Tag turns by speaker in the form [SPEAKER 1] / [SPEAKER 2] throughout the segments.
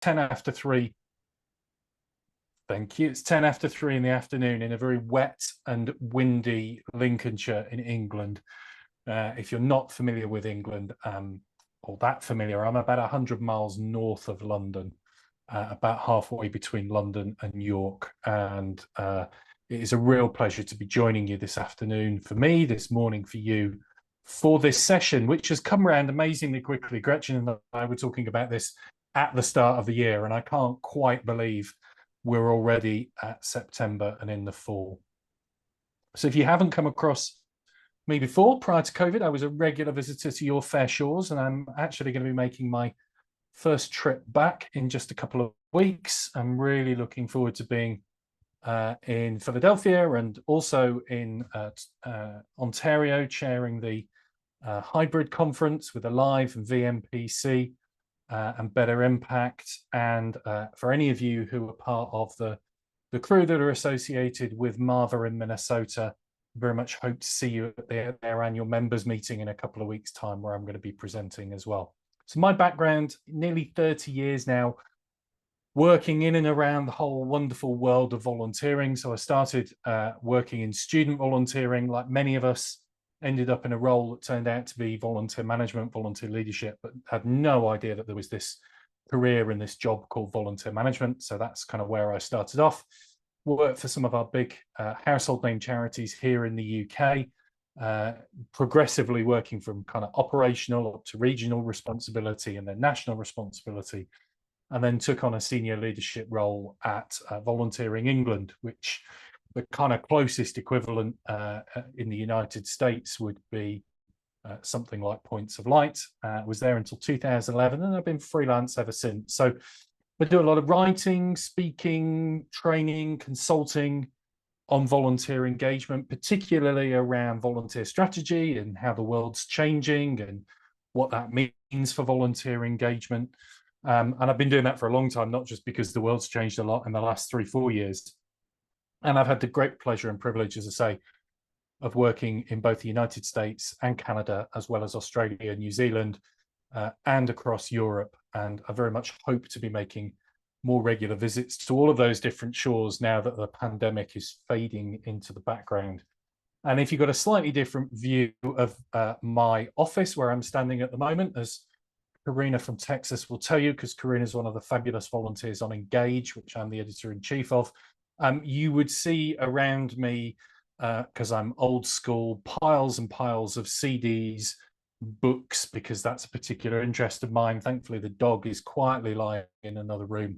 [SPEAKER 1] 10 after 3. Thank you. It's 10 after 3 in the afternoon in a very wet and windy Lincolnshire in England. If you're not familiar with England, or that familiar, I'm about 100 miles north of London, about halfway between London and York. And it is a real pleasure to be joining you this afternoon for me, this morning for you, for this session, which has come around amazingly quickly. Gretchen and I were talking about this at the start of the year, and I can't quite believe we're already at September and in the fall. So if you haven't come across me before, prior to COVID, I was a regular visitor to your fair shores, and I'm actually going to be making my first trip back in just a couple of weeks. I'm really looking forward to being in Philadelphia and also in Ontario, chairing the hybrid conference with Alive and VMPC and Better Impact. And for any of you who are part of the crew that are associated with MAVA in Minnesota, very much hope to see you at their annual members meeting in a couple of weeks' time, where I'm going to be presenting as well. So my background, nearly 30 years now, working in and around the whole wonderful world of volunteering. So I started working in student volunteering, like many of us, ended up in a role that turned out to be volunteer management, volunteer leadership, but had no idea that there was this career and this job called volunteer management. So that's kind of where I started off. Worked for some of our big household name charities here in the UK, progressively working from kind of operational up to regional responsibility and then national responsibility, and then took on a senior leadership role at Volunteering England, which the kind of closest equivalent in the United States would be something like Points of Light. Was there until 2011, and I've been freelance ever since. So I do a lot of writing, speaking, training, consulting on volunteer engagement, particularly around volunteer strategy and how the world's changing and what that means for volunteer engagement. And I've been doing that for a long time, not just because the world's changed a lot in the last 3-4 years. And I've had the great pleasure and privilege, as I say, of working in both the United States and Canada, as well as Australia, New Zealand, and across Europe. And I very much hope to be making more regular visits to all of those different shores now that the pandemic is fading into the background. And if you've got a slightly different view of my office where I'm standing at the moment, as Karina from Texas will tell you, because Karina is one of the fabulous volunteers on Engage, which I'm the editor-in-chief of, you would see around me, because I'm old school, piles and piles of CDs, books, because that's a particular interest of mine. Thankfully, the dog is quietly lying in another room.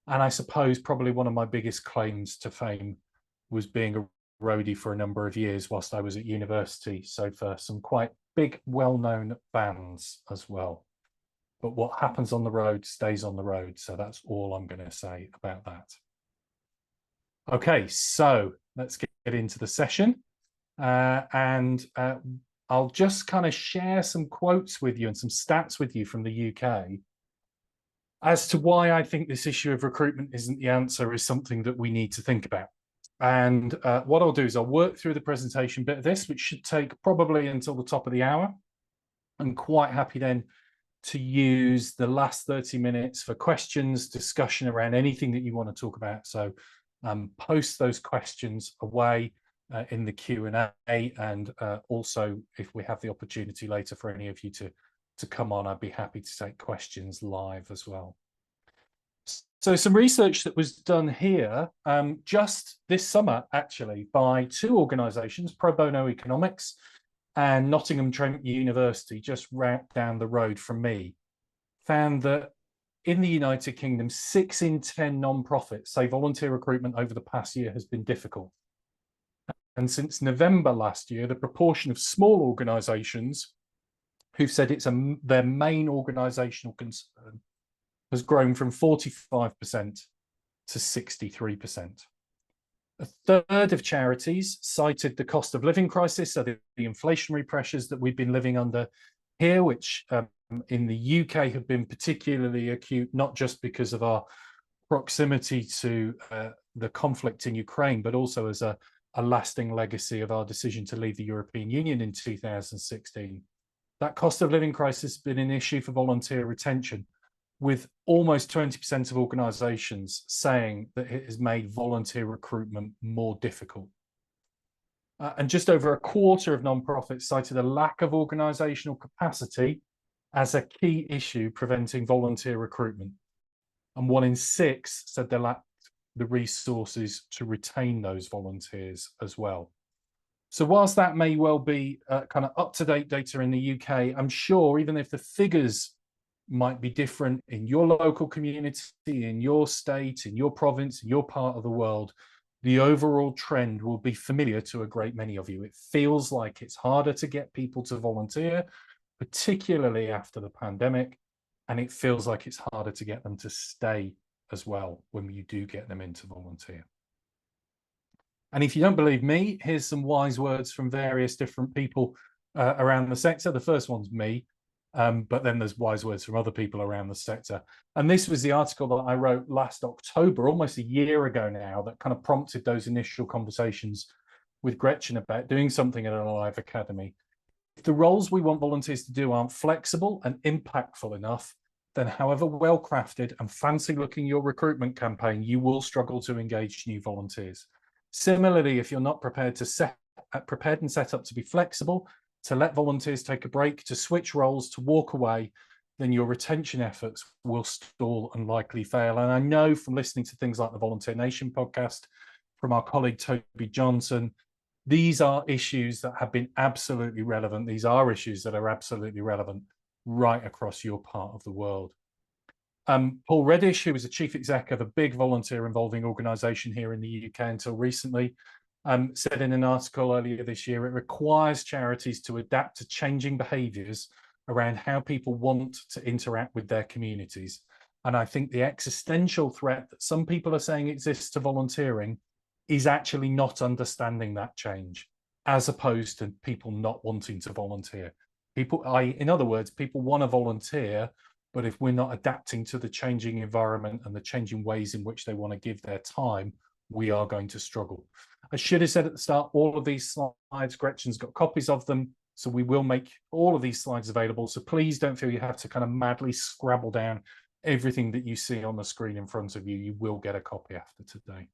[SPEAKER 1] And I suppose probably one of my biggest claims to fame was being a roadie for a number of years whilst I was at university. So for some quite big, well-known bands as well. But what happens on the road stays on the road. So that's all I'm going to say about that. Okay, so let's get into the session. I'll just kind of share some quotes with you and some stats with you from the UK as to why I think this issue of recruitment isn't the answer, is something that we need to think about. And what I'll do is I'll work through the presentation bit of this, which should take probably until the top of the hour. I'm quite happy then to use the last 30 minutes for questions, discussion around anything that you want to talk about. So post those questions away in the Q&A, and also if we have the opportunity later for any of you to come on, I'd be happy to take questions live as well. So some research that was done here just this summer, actually, by 2 organisations, Pro Bono Economics and Nottingham Trent University, just right down the road from me, found that in the United Kingdom, 6 in 10 non-profits say volunteer recruitment over the past year has been difficult. And since November last year, the proportion of small organisations who've said it's their main organisational concern has grown from 45% to 63%. A third of charities cited the cost of living crisis, so the inflationary pressures that we've been living under here, which in the UK have been particularly acute, not just because of our proximity to the conflict in Ukraine, but also as a lasting legacy of our decision to leave the European Union in 2016. That cost of living crisis has been an issue for volunteer retention, with almost 20% of organisations saying that it has made volunteer recruitment more difficult. And just over a quarter of non-profits cited a lack of organisational capacity as a key issue preventing volunteer recruitment. And 1 in 6 said they lacked the resources to retain those volunteers as well. So whilst that may well be kind of up-to-date data in the UK, I'm sure even if the figures might be different in your local community, in your state, in your province, in your part of the world, the overall trend will be familiar to a great many of you. It feels like it's harder to get people to volunteer, particularly after the pandemic, and it feels like it's harder to get them to stay as well when you do get them into volunteer. And if you don't believe me, here's some wise words from various different people around the sector. The first one's me, but then there's wise words from other people around the sector. And this was the article that I wrote last October, almost a year ago now, that kind of prompted those initial conversations with Gretchen about doing something at an Alive Academy. If the roles we want volunteers to do aren't flexible and impactful enough, then however well-crafted and fancy-looking your recruitment campaign, you will struggle to engage new volunteers. Similarly, if you're not prepared and set up to be flexible, to let volunteers take a break, to switch roles, to walk away, then your retention efforts will stall and likely fail. And I know from listening to things like the Volunteer Nation podcast, from our colleague Toby Johnson, these are issues that have been absolutely relevant. These are issues that are absolutely relevant right across your part of the world. Paul Reddish, who was a chief exec of a big volunteer involving organisation here in the UK until recently, said in an article earlier this year, it requires charities to adapt to changing behaviours around how people want to interact with their communities. And I think the existential threat that some people are saying exists to volunteering is actually not understanding that change, as opposed to people not wanting to volunteer. In other words, people want to volunteer, but if we're not adapting to the changing environment and the changing ways in which they want to give their time, we are going to struggle. I should have said at the start, all of these slides, Gretchen's got copies of them, so we will make all of these slides available. So please don't feel you have to kind of madly scrabble down everything that you see on the screen in front of you. You will get a copy after today.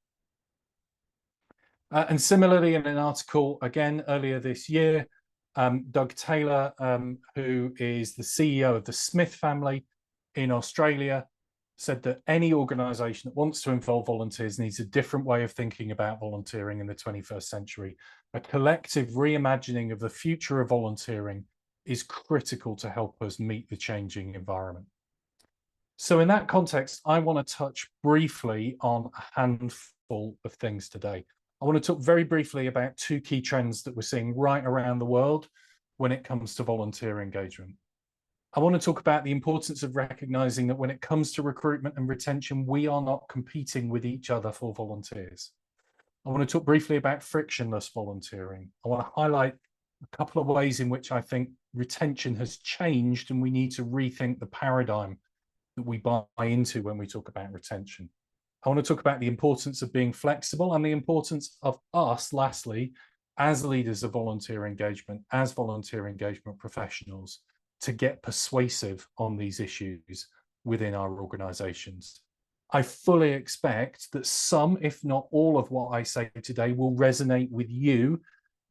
[SPEAKER 1] And similarly, in an article, again, earlier this year, Doug Taylor, who is the CEO of the Smith family in Australia, said that any organisation that wants to involve volunteers needs a different way of thinking about volunteering in the 21st century. A collective reimagining of the future of volunteering is critical to help us meet the changing environment. So in that context, I want to touch briefly on a handful of things today. I want to talk very briefly about 2 key trends that we're seeing right around the world when it comes to volunteer engagement. I want to talk about the importance of recognizing that when it comes to recruitment and retention, we are not competing with each other for volunteers. I want to talk briefly about frictionless volunteering. I want to highlight a couple of ways in which I think retention has changed and we need to rethink the paradigm that we buy into when we talk about retention. I want to talk about the importance of being flexible and the importance of us, lastly, as leaders of volunteer engagement, as volunteer engagement professionals, to get persuasive on these issues within our organisations. I fully expect that some, if not all of what I say today will resonate with you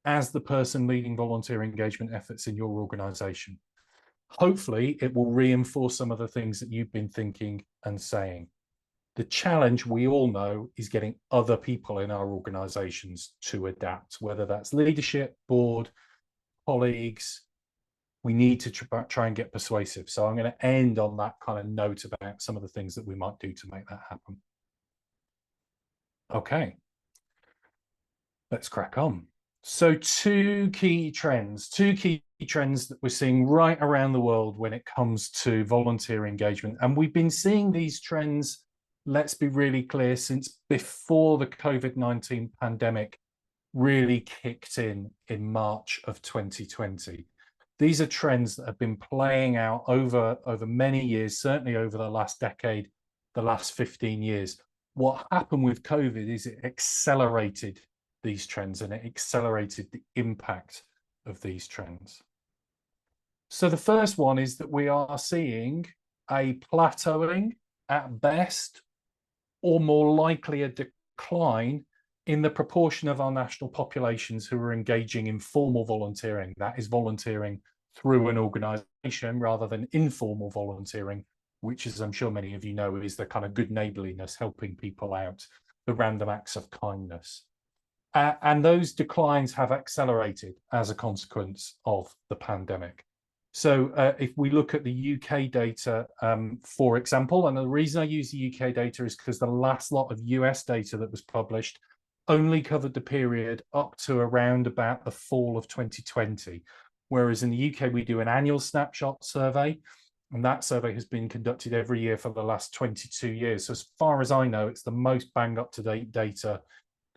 [SPEAKER 1] as the person leading volunteer engagement efforts in your organisation. Hopefully, it will reinforce some of the things that you've been thinking and saying. The challenge, we all know, is getting other people in our organisations to adapt, whether that's leadership, board, colleagues. We need to try and get persuasive. So I'm going to end on that kind of note about some of the things that we might do to make that happen. Okay, let's crack on. So 2 key trends that we're seeing right around the world when it comes to volunteer engagement. And we've been seeing these trends, let's be really clear, since before the COVID-19 pandemic really kicked in March of 2020. These are trends that have been playing out over many years, certainly over the last decade, the last 15 years. What happened with COVID is it accelerated these trends and it accelerated the impact of these trends. So the first one is that we are seeing a plateauing at best, or more likely a decline in the proportion of our national populations who are engaging in formal volunteering. That is volunteering through an organisation rather than informal volunteering, which, as I'm sure many of you know, is the kind of good neighbourliness, helping people out, the random acts of kindness. And those declines have accelerated as a consequence of the pandemic. So if we look at the UK data, for example, and the reason I use the UK data is because the last lot of US data that was published only covered the period up to around about the fall of 2020. Whereas in the UK, we do an annual snapshot survey, and that survey has been conducted every year for the last 22 years. So as far as I know, it's the most bang up to date data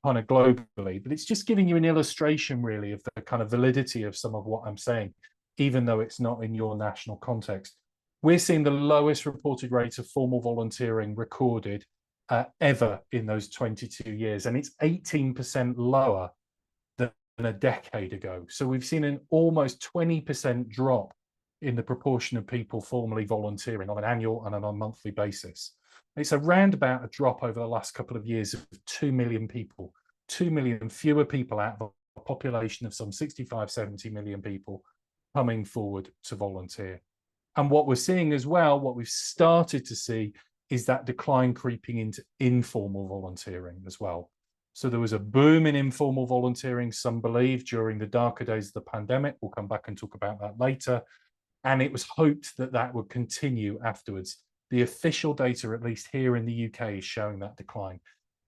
[SPEAKER 1] kind of globally, but it's just giving you an illustration really of the kind of validity of some of what I'm saying, even though it's not in your national context. We're seeing the lowest reported rate of formal volunteering recorded ever in those 22 years, and it's 18% lower than a decade ago. So we've seen an almost 20% drop in the proportion of people formally volunteering on an annual and on a monthly basis. It's around about a drop over the last couple of years of 2 million people, 2 million fewer people out of a population of some 65, 70 million people coming forward to volunteer. And what we're seeing as well, what we've started to see, is that decline creeping into informal volunteering as well. So there was a boom in informal volunteering, some believe, during the darker days of the pandemic. We'll come back and talk about that later. And it was hoped that that would continue afterwards. The official data, at least here in the UK, is showing that decline.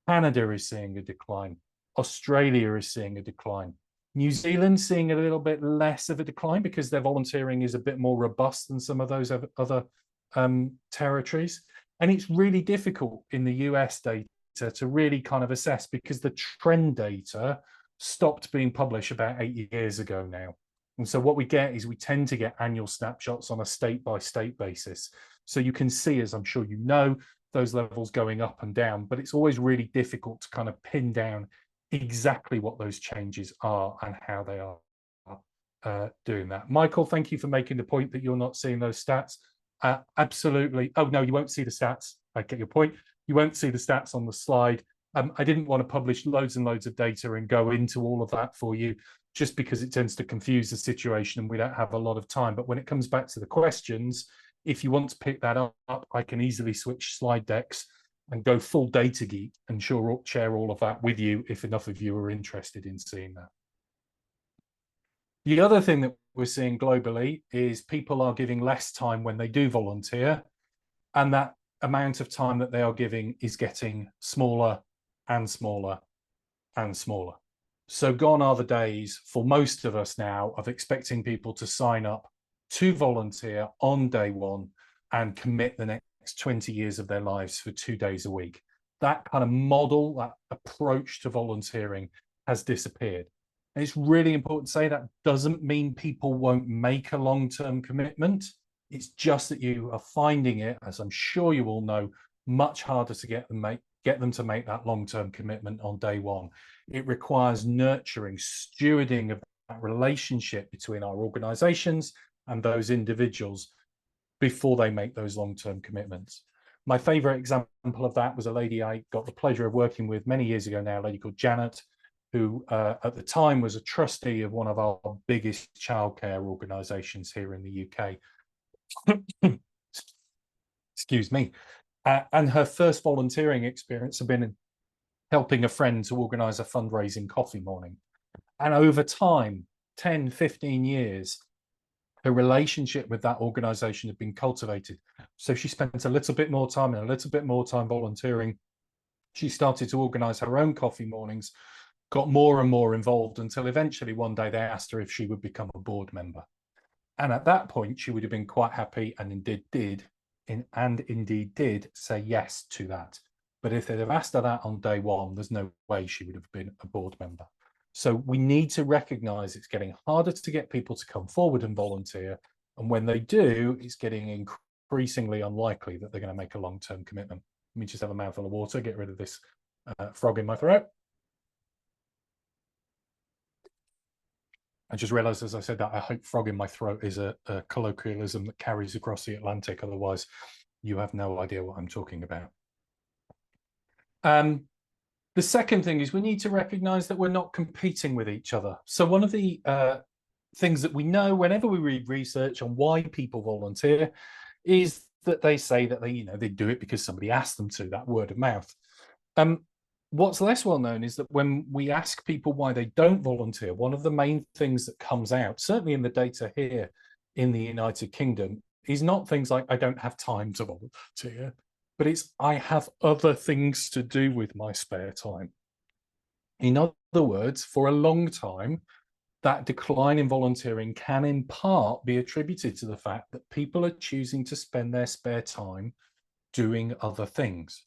[SPEAKER 1] Canada is seeing a decline. Australia is seeing a decline. New Zealand's seeing a little bit less of a decline because their volunteering is a bit more robust than some of those other territories. And it's really difficult in the US data to really kind of assess because the trend data stopped being published about 8 years ago now. And so what we get is we tend to get annual snapshots on a state-by-state basis. So you can see, as I'm sure you know, those levels going up and down, but it's always really difficult to kind of pin down exactly what those changes are and how they are doing that. Michael, thank you for making the point that you're not seeing those stats. Absolutely. Oh, no, you won't see the stats. I get your point. You won't see the stats on the slide. I didn't want to publish loads and loads of data and go into all of that for you, just because it tends to confuse the situation and we don't have a lot of time. But when it comes back to the questions, if you want to pick that up, I can easily switch slide decks and go full data geek and share all of that with you if enough of you are interested in seeing that. The other thing that we're seeing globally is people are giving less time when they do volunteer, and that amount of time that they are giving is getting smaller and smaller and smaller. So gone are the days for most of us now of expecting people to sign up to volunteer on day one and commit the next 20 years of their lives for 2 days a week. That kind of model, that approach to volunteering has disappeared. And it's really important to say that doesn't mean people won't make a long-term commitment. It's just that you are finding it, as I'm sure you all know, much harder to get them to make that long-term commitment on day one. It requires nurturing, stewarding of that relationship between our organizations and those individuals before they make those long-term commitments. My favorite example of that was a lady I got the pleasure of working with many years ago now, a lady called Janet, who at the time was a trustee of one of our biggest childcare organizations here in the UK. Excuse me. And her first volunteering experience had been in helping a friend to organize a fundraising coffee morning. And over time, 10, 15 years, her relationship with that organization had been cultivated. So she spent a little bit more time and a little bit more time volunteering. She started to organize her own coffee mornings, got more and more involved until eventually one day they asked her if she would become a board member. And at that point, she would have been quite happy and indeed did say yes to that. But if they'd have asked her that on day one, there's no way she would have been a board member. So we need to recognize it's getting harder to get people to come forward and volunteer. And when they do, it's getting increasingly unlikely that they're going to make a long-term commitment. Let me just have a mouthful of water, get rid of this frog in my throat. I just realized as I said that, I hope frog in my throat is a colloquialism that carries across the Atlantic. Otherwise, you have no idea what I'm talking about. The second thing is we need to recognize that we're not competing with each other. So one of the things that we know whenever we read research on why people volunteer is that they say that they do it because somebody asked them to, that word of mouth. What's less well known is that when we ask people why they don't volunteer, one of the main things that comes out, certainly in the data here in the United Kingdom, is not things like, I don't have time to volunteer, but it's, I have other things to do with my spare time. In other words, for a long time, that decline in volunteering can in part be attributed to the fact that people are choosing to spend their spare time doing other things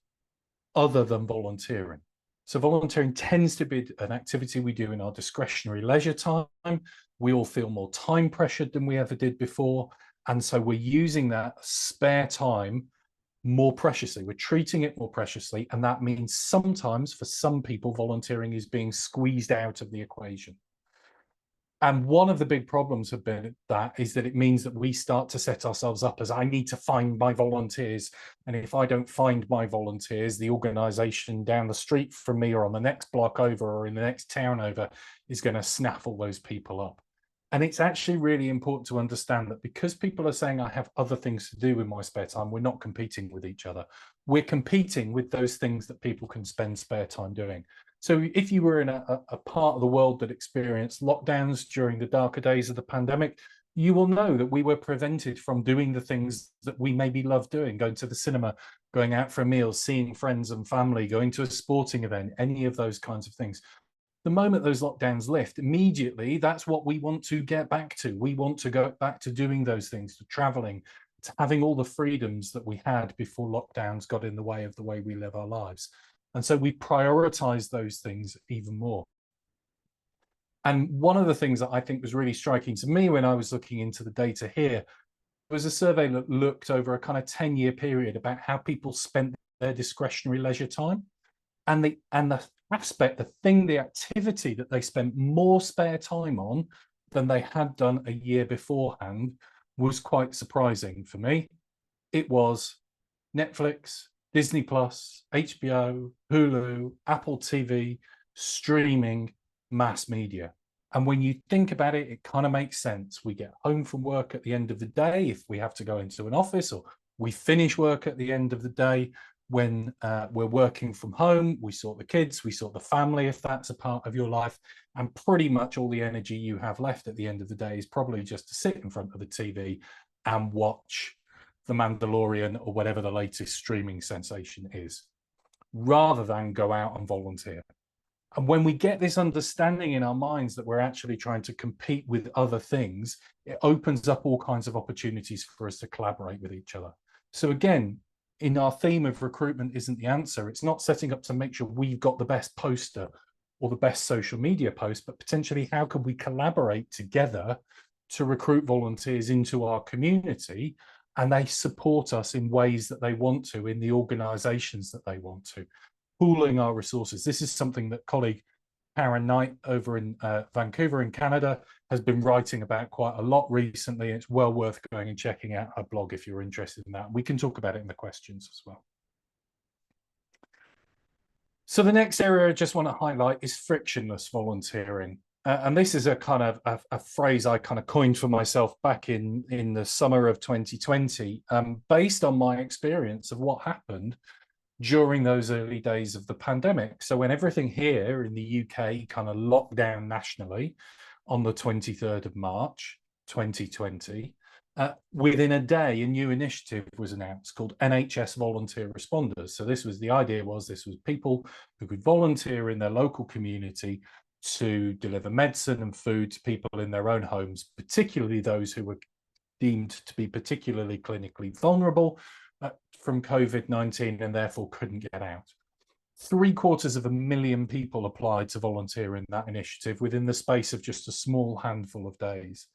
[SPEAKER 1] other than volunteering. So volunteering tends to be an activity we do in our discretionary leisure time. We all feel more time pressured than we ever did before. And so we're using that spare time more preciously. We're treating it more preciously. And that means sometimes for some people, volunteering is being squeezed out of the equation. And one of the big problems have been that is that it means that we start to set ourselves up as, I need to find my volunteers. And if I don't find my volunteers, the organization down the street from me or on the next block over or in the next town over is going to snaffle those people up. And it's actually really important to understand that because people are saying, I have other things to do with my spare time, we're not competing with each other. We're competing with those things that people can spend spare time doing. So if you were in a part of the world that experienced lockdowns during the darker days of the pandemic, you will know that we were prevented from doing the things that we maybe love doing, going to the cinema, going out for a meal, seeing friends and family, going to a sporting event, any of those kinds of things. The moment those lockdowns lift, immediately, that's what we want to get back to. We want to go back to doing those things, to traveling, to having all the freedoms that we had before lockdowns got in the way of the way we live our lives. And so we prioritize those things even more. And one of the things that I think was really striking to me when I was looking into the data here was a survey that looked over a kind of 10-year period about how people spent their discretionary leisure time. And the aspect, the activity that they spent more spare time on than they had done a year beforehand was quite surprising for me. It was Netflix, Disney Plus, HBO, Hulu, Apple TV, streaming, mass media. And when you think about it, it kind of makes sense. We get home from work at the end of the day if we have to go into an office, or we finish work at the end of the day when we're working from home. We sort the kids, we sort the family if that's a part of your life. And pretty much all the energy you have left at the end of the day is probably just to sit in front of the TV and watch The Mandalorian or whatever the latest streaming sensation is, rather than go out and volunteer. And when we get this understanding in our minds that we're actually trying to compete with other things, it opens up all kinds of opportunities for us to collaborate with each other. So again, in our theme of recruitment isn't the answer. It's not setting up to make sure we've got the best poster or the best social media post, but potentially how can we collaborate together to recruit volunteers into our community, and they support us in ways that they want to, in the organizations that they want to, pooling our resources. This is something that colleague Karen Knight over in Vancouver in Canada has been writing about quite a lot recently. It's well worth going and checking out her blog if you're interested in that. We can talk about it in the questions as well. So the next area I just want to highlight is frictionless volunteering. And this is a kind of a phrase I kind of coined for myself back in the summer of 2020, based on my experience of what happened during those early days of the pandemic. So when everything here in the UK kind of locked down nationally on the 23rd of March, 2020, within a day, a new initiative was announced called NHS Volunteer Responders. So this was people who could volunteer in their local community to deliver medicine and food to people in their own homes, particularly those who were deemed to be particularly clinically vulnerable from COVID-19 and therefore couldn't get out. 750,000 people applied to volunteer in that initiative within the space of just a small handful of days.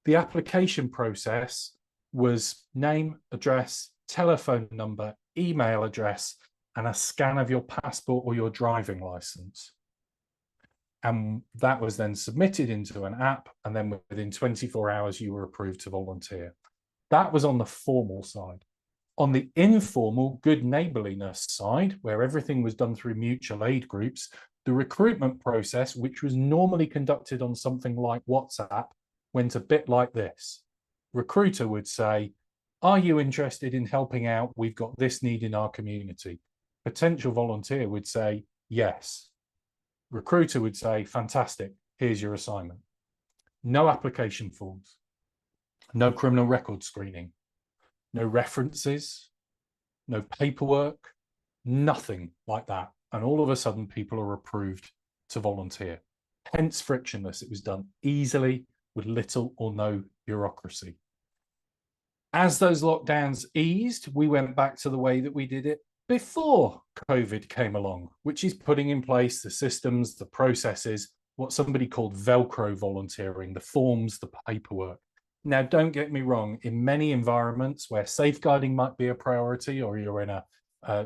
[SPEAKER 1] The application process was name, address, telephone number, email address, and a scan of your passport or your driving license. And that was then submitted into an app, and then within 24 hours, you were approved to volunteer. That was on the formal side. On the informal, good neighborliness side, where everything was done through mutual aid groups, the recruitment process, which was normally conducted on something like WhatsApp, went a bit like this. Recruiter would say, are you interested in helping out? We've got this need in our community. Potential volunteer would say, yes. Recruiter would say, fantastic, here's your assignment. No application forms, no criminal record screening, no references, no paperwork, nothing like that. And all of a sudden, people are approved to volunteer. Hence frictionless. It was done easily with little or no bureaucracy. As those lockdowns eased, we went back to the way that we did it before COVID came along, which is putting in place the systems, the processes, what somebody called Velcro volunteering, the forms, the paperwork. Now, don't get me wrong, in many environments where safeguarding might be a priority, or you're in a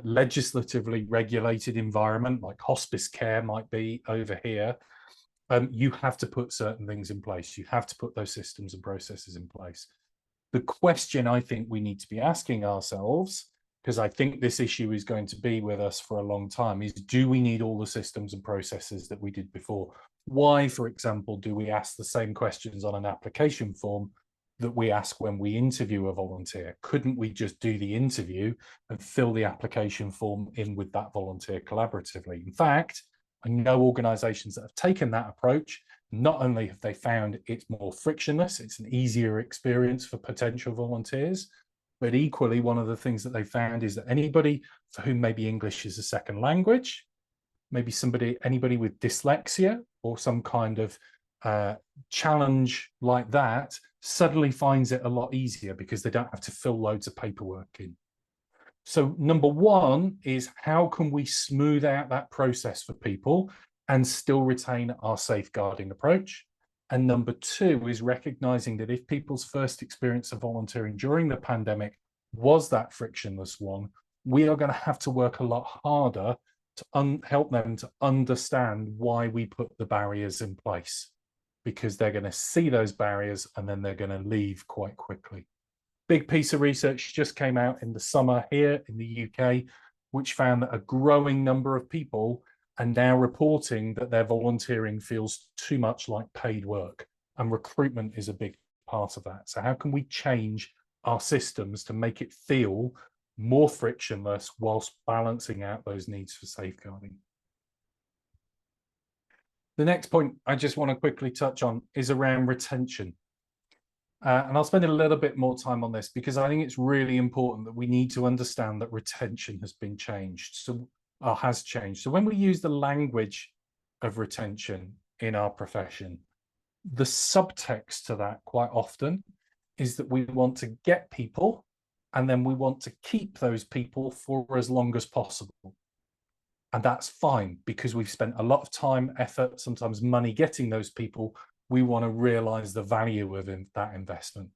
[SPEAKER 1] legislatively regulated environment, like hospice care might be over here, you have to put certain things in place. You have to put those systems and processes in place. The question I think we need to be asking ourselves, because I think this issue is going to be with us for a long time, is do we need all the systems and processes that we did before? Why, for example, do we ask the same questions on an application form that we ask when we interview a volunteer? Couldn't we just do the interview and fill the application form in with that volunteer collaboratively? In fact, I know organizations that have taken that approach. Not only have they found it's more frictionless, it's an easier experience for potential volunteers, but equally, one of the things that they found is that anybody for whom maybe English is a second language, maybe anybody with dyslexia or some kind of challenge like that, suddenly finds it a lot easier because they don't have to fill loads of paperwork in. So number one is, how can we smooth out that process for people and still retain our safeguarding approach? And number two is recognizing that if people's first experience of volunteering during the pandemic was that frictionless one, we are going to have to work a lot harder to help them to understand why we put the barriers in place, because they're going to see those barriers and then they're going to leave quite quickly. Big piece of research just came out in the summer here in the UK, which found that a growing number of people are now reporting that their volunteering feels too much like paid work, and recruitment is a big part of that. So how can we change our systems to make it feel more frictionless whilst balancing out those needs for safeguarding? The next point I just want to quickly touch on is around retention. And I'll spend a little bit more time on this because I think it's really important that we need to understand that retention has changed. So when we use the language of retention in our profession, the subtext to that quite often is that we want to get people and then we want to keep those people for as long as possible. And that's fine because we've spent a lot of time, effort, sometimes money getting those people. We want to realize the value of that investment.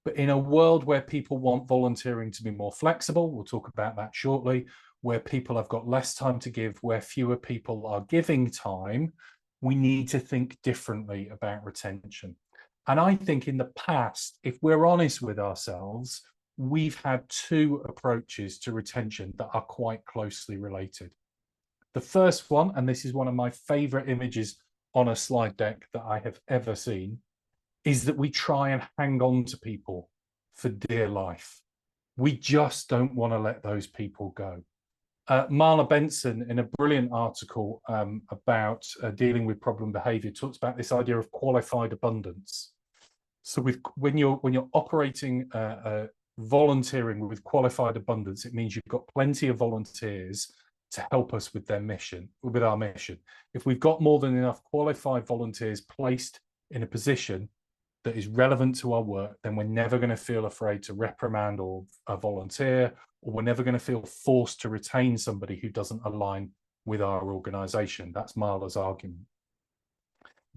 [SPEAKER 1] But in a world where people want volunteering to be more flexible, we'll talk about that shortly, where people have got less time to give, where fewer people are giving time, we need to think differently about retention. And I think in the past, if we're honest with ourselves, we've had two approaches to retention that are quite closely related. The first one, and this is one of my favorite images on a slide deck that I have ever seen, is that we try and hang on to people for dear life. We just don't want to let those people go. Marla Benson, in a brilliant article about dealing with problem behavior, talks about this idea of qualified abundance. So when you're operating volunteering with qualified abundance, it means you've got plenty of volunteers to help us with our mission. If we've got more than enough qualified volunteers placed in a position that is relevant to our work, then we're never going to feel afraid to reprimand or a volunteer, or we're never going to feel forced to retain somebody who doesn't align with our organization. That's Marla's argument.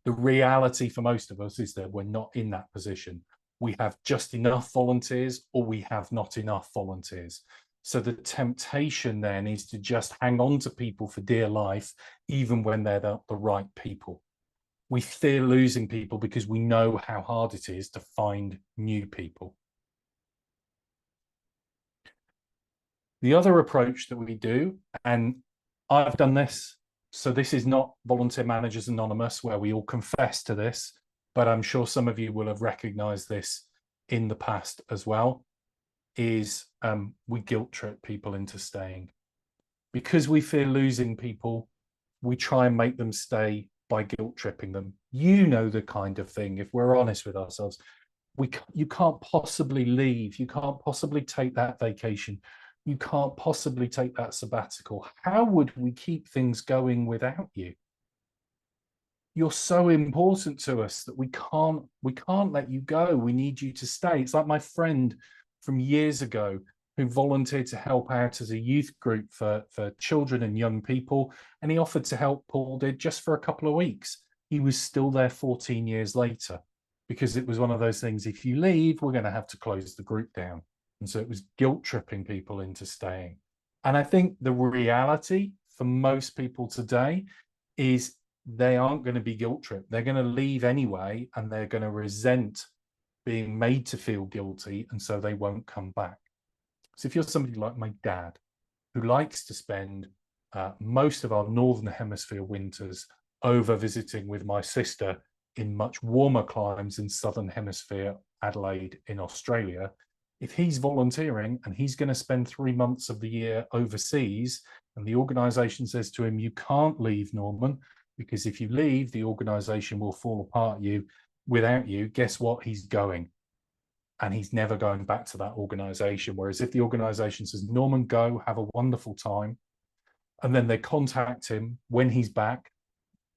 [SPEAKER 1] The reality for most of us is that we're not in that position. We have just enough volunteers or we have not enough volunteers. So the temptation then is to just hang on to people for dear life, even when they're the right people. We fear losing people because we know how hard it is to find new people. The other approach that we do, and I've done this, so this is not Volunteer Managers Anonymous where we all confess to this, but I'm sure some of you will have recognized this in the past as well, is we guilt trip people into staying. Because we fear losing people, we try and make them stay by guilt tripping them. You know the kind of thing, if we're honest with ourselves, you can't possibly leave. You can't possibly take that vacation. You can't possibly take that sabbatical. How would we keep things going without you? You're so important to us that we can't let you go. We need you to stay. It's like my friend from years ago who volunteered to help out as a youth group for children and young people. And he offered to help, Paul did, just for a couple of weeks. He was still there 14 years later, because it was one of those things, if you leave, we're going to have to close the group down. And so it was guilt tripping people into staying. And I think the reality for most people today is they aren't going to be guilt tripped. They're going to leave anyway, and they're going to resent being made to feel guilty, and so they won't come back. So if you're somebody like my dad, who likes to spend most of our Northern Hemisphere winters over visiting with my sister in much warmer climes in Southern Hemisphere, Adelaide in Australia, if he's volunteering and he's going to spend 3 months of the year overseas, and the organisation says to him, you can't leave, Norman, because if you leave, the organisation will fall apart without you, guess what? He's going. And he's never going back to that organisation. Whereas if the organisation says, Norman, go, have a wonderful time, and then they contact him when he's back,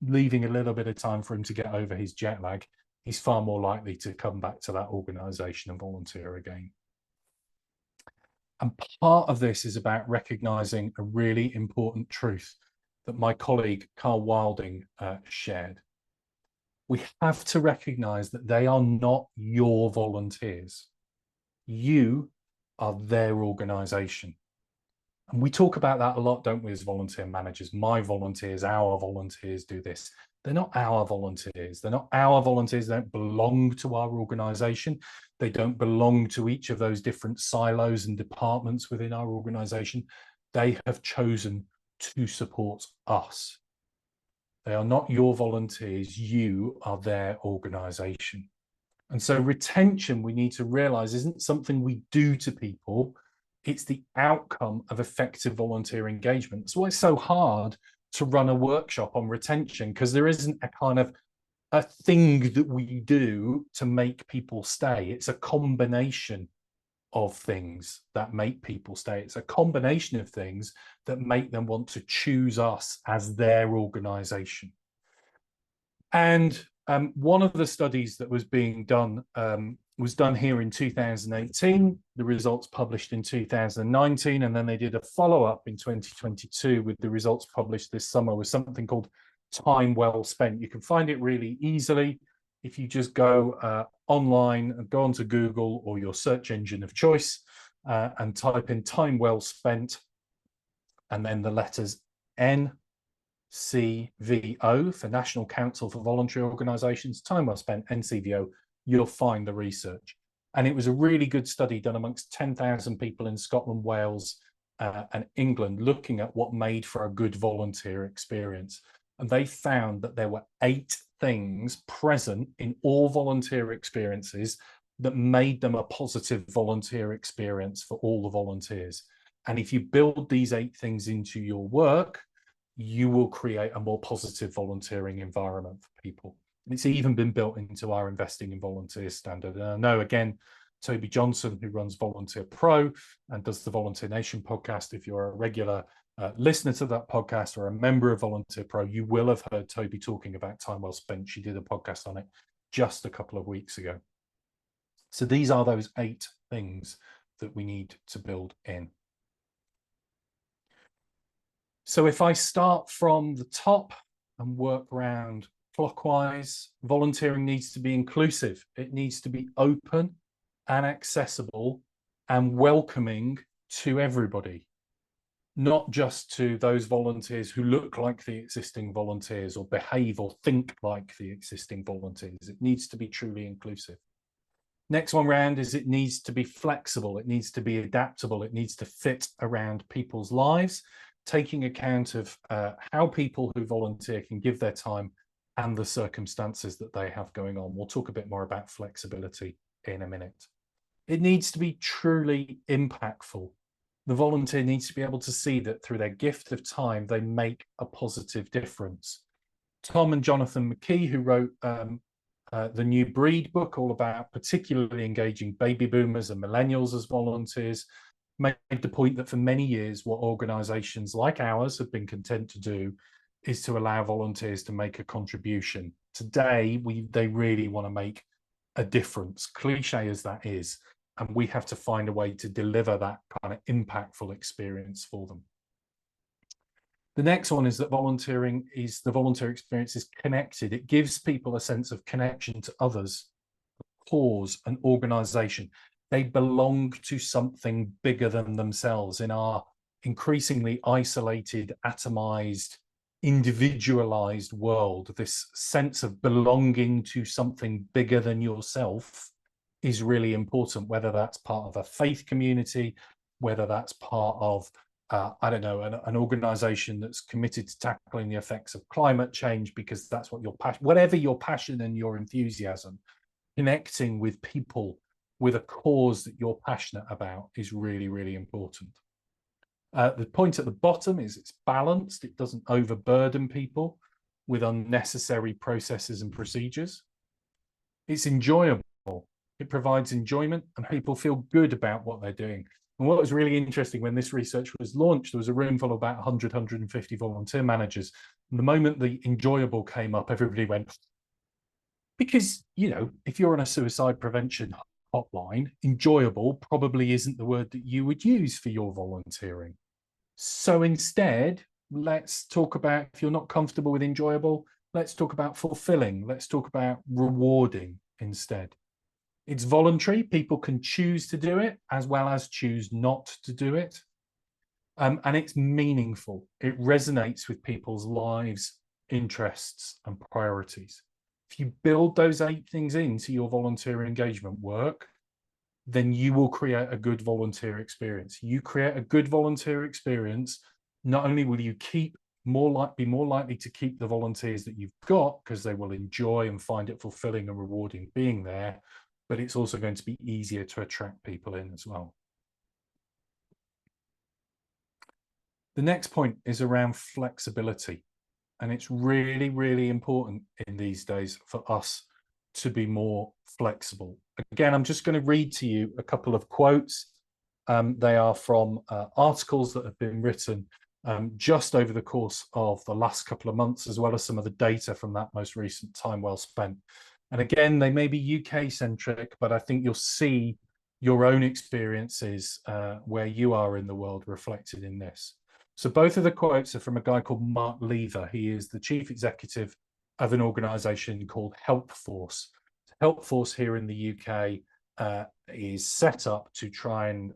[SPEAKER 1] leaving a little bit of time for him to get over his jet lag, he's far more likely to come back to that organisation and volunteer again. And part of this is about recognising a really important truth that my colleague Carl Wilding shared. We have to recognise that they are not your volunteers. You are their organisation. And we talk about that a lot, don't we, as volunteer managers? My volunteers, our volunteers do this. They're not our volunteers. They're not our volunteers. They don't belong to our organisation. They don't belong to each of those different silos and departments within our organisation. They have chosen to support us. They are not your volunteers. You are their organisation. And so retention, we need to realise, isn't something we do to people. It's the outcome of effective volunteer engagement. That's why it's so hard to run a workshop on retention, because there isn't a kind of a thing that we do to make people stay. It's a combination of things that make people stay. It's a combination of things that make them want to choose us as their organisation. And one of the studies that was being done was done here in 2018, the results published in 2019, and then they did a follow-up in 2022 with the results published this summer with something called Time Well Spent. You can find it really easily if you just go online and go onto Google or your search engine of choice and type in Time Well Spent and then the letters NCVO for National Council for Voluntary Organisations, Time Well Spent, NCVO, you'll find the research. And it was a really good study done amongst 10,000 people in Scotland, Wales, and England, looking at what made for a good volunteer experience. And they found that there were 8 things present in all volunteer experiences that made them a positive volunteer experience for all the volunteers. And if you build these 8 things into your work, you will create a more positive volunteering environment for people. And it's even been built into our Investing in Volunteers standard. And I know, again, Toby Johnson, who runs Volunteer Pro and does the Volunteer Nation podcast, if you're a regular listener to that podcast or a member of Volunteer Pro, you will have heard Toby talking about Time Well Spent. She did a podcast on it just a couple of weeks ago. So these are those 8 things that we need to build in. So if I start from the top and work around clockwise, volunteering needs to be inclusive. It needs to be open and accessible and welcoming to everybody, not just to those volunteers who look like the existing volunteers or behave or think like the existing volunteers. It needs to be truly inclusive. Next one round is it needs to be flexible. It needs to be adaptable. It needs to fit around people's lives, taking account of how people who volunteer can give their time and the circumstances that they have going on. We'll talk a bit more about flexibility in a minute. It needs to be truly impactful. The volunteer needs to be able to see that through their gift of time, they make a positive difference. Tom and Jonathan McKee, who wrote the New Breed book, all about particularly engaging baby boomers and millennials as volunteers, made the point that for many years, what organizations like ours have been content to do is to allow volunteers to make a contribution. Today, they really want to make a difference, cliche as that is, and we have to find a way to deliver that kind of impactful experience for them. The next one is that the volunteer experience is connected. It gives people a sense of connection to others, cause, and organization. They belong to something bigger than themselves in our increasingly isolated, atomized, individualized world. This sense of belonging to something bigger than yourself is really important, whether that's part of a faith community, whether that's part of I don't know, an organization that's committed to tackling the effects of climate change, because that's what whatever your passion and your enthusiasm, connecting with people with a cause that you're passionate about is really, really important. The point at the bottom is it's balanced. It doesn't overburden people with unnecessary processes and procedures. It's enjoyable. It provides enjoyment and people feel good about what they're doing. And what was really interesting when this research was launched, there was a room full of about 100, 150 volunteer managers. And the moment the enjoyable came up, everybody went, because, you know, if you're on a suicide prevention hotline, enjoyable probably isn't the word that you would use for your volunteering. So instead, let's talk about, if you're not comfortable with enjoyable, let's talk about fulfilling. Let's talk about rewarding instead. It's voluntary. People can choose to do it as well as choose not to do it. And it's meaningful. It resonates with people's lives, interests, and priorities. If you build those 8 things into your volunteer engagement work, then you will create a good volunteer experience. You create a good volunteer experience, not only will you be more likely to keep the volunteers that you've got, because they will enjoy and find it fulfilling and rewarding being there, but it's also going to be easier to attract people in as well. The next point is around flexibility. And it's really, really important in these days for us to be more flexible. Again, I'm just going to read to you a couple of quotes. They are from articles that have been written just over the course of the last couple of months, as well as some of the data from that most recent time well spent. And again, they may be UK centric, but I think you'll see your own experiences where you are in the world reflected in this. So both of the quotes are from a guy called Mark Lever. He is the chief executive of an organization called Helpforce. Helpforce here in the UK is set up to try and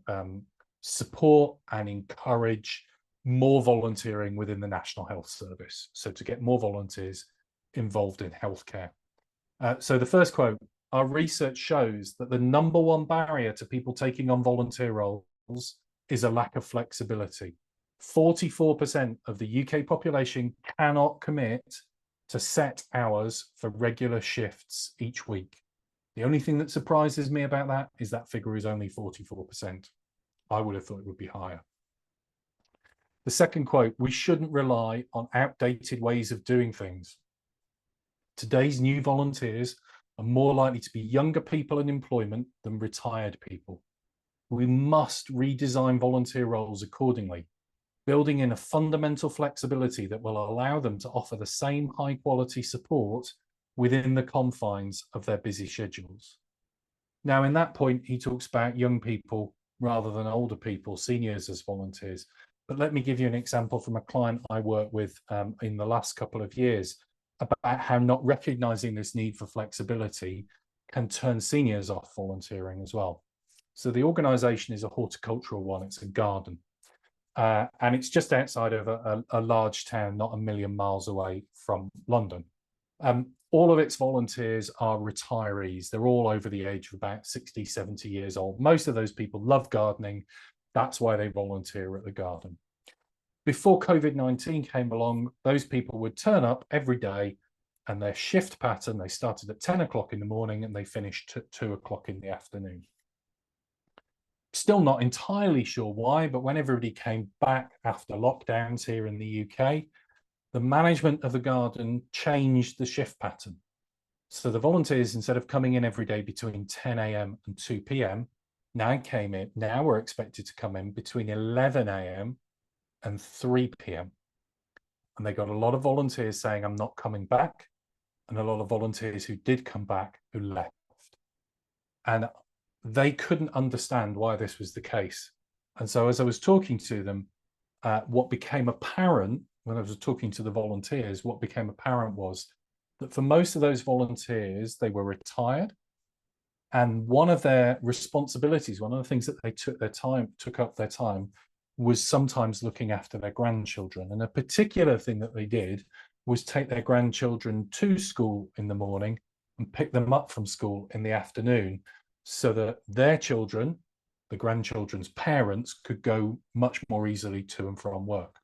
[SPEAKER 1] support and encourage more volunteering within the National Health Service. So to get more volunteers involved in healthcare. So the first quote, our research shows that the #1 barrier to people taking on volunteer roles is a lack of flexibility. 44% of the UK population cannot commit to set hours for regular shifts each week. The only thing that surprises me about that is that figure is only 44%. I would have thought it would be higher. The second quote, we shouldn't rely on outdated ways of doing things. Today's new volunteers are more likely to be younger people in employment than retired people. We must redesign volunteer roles accordingly, building in a fundamental flexibility that will allow them to offer the same high quality support within the confines of their busy schedules. Now, in that point, he talks about young people rather than older people, seniors as volunteers. But let me give you an example from a client I worked with in the last couple of years about how not recognizing this need for flexibility can turn seniors off volunteering as well. So the organisation is a horticultural one. It's a garden. And it's just outside of a large town, not a million miles away from London. All of its volunteers are retirees. They're all over the age of about 60, 70 years old. Most of those people love gardening. That's why they volunteer at the garden. Before COVID-19 came along, those people would turn up every day, and their shift pattern, they started at 10 o'clock in the morning and they finished at 2 o'clock in the afternoon. Still not entirely sure why, but when everybody came back after lockdowns here in the UK, the management of the garden changed the shift pattern. So the volunteers, instead of coming in every day between 10 a.m. and 2 p.m., now were expected to come in between 11 a.m. and 3 p.m. And they got a lot of volunteers saying, I'm not coming back, and a lot of volunteers who did come back who left. And they couldn't understand why this was the case. And so as I was talking to them, what became apparent when I was talking to the volunteers, what became apparent was that for most of those volunteers, they were retired. And one of their responsibilities, one of the things that they took up their time, was sometimes looking after their grandchildren. And a particular thing that they did was take their grandchildren to school in the morning and pick them up from school in the afternoon, so that their children, the grandchildren's parents, could go much more easily to and from work.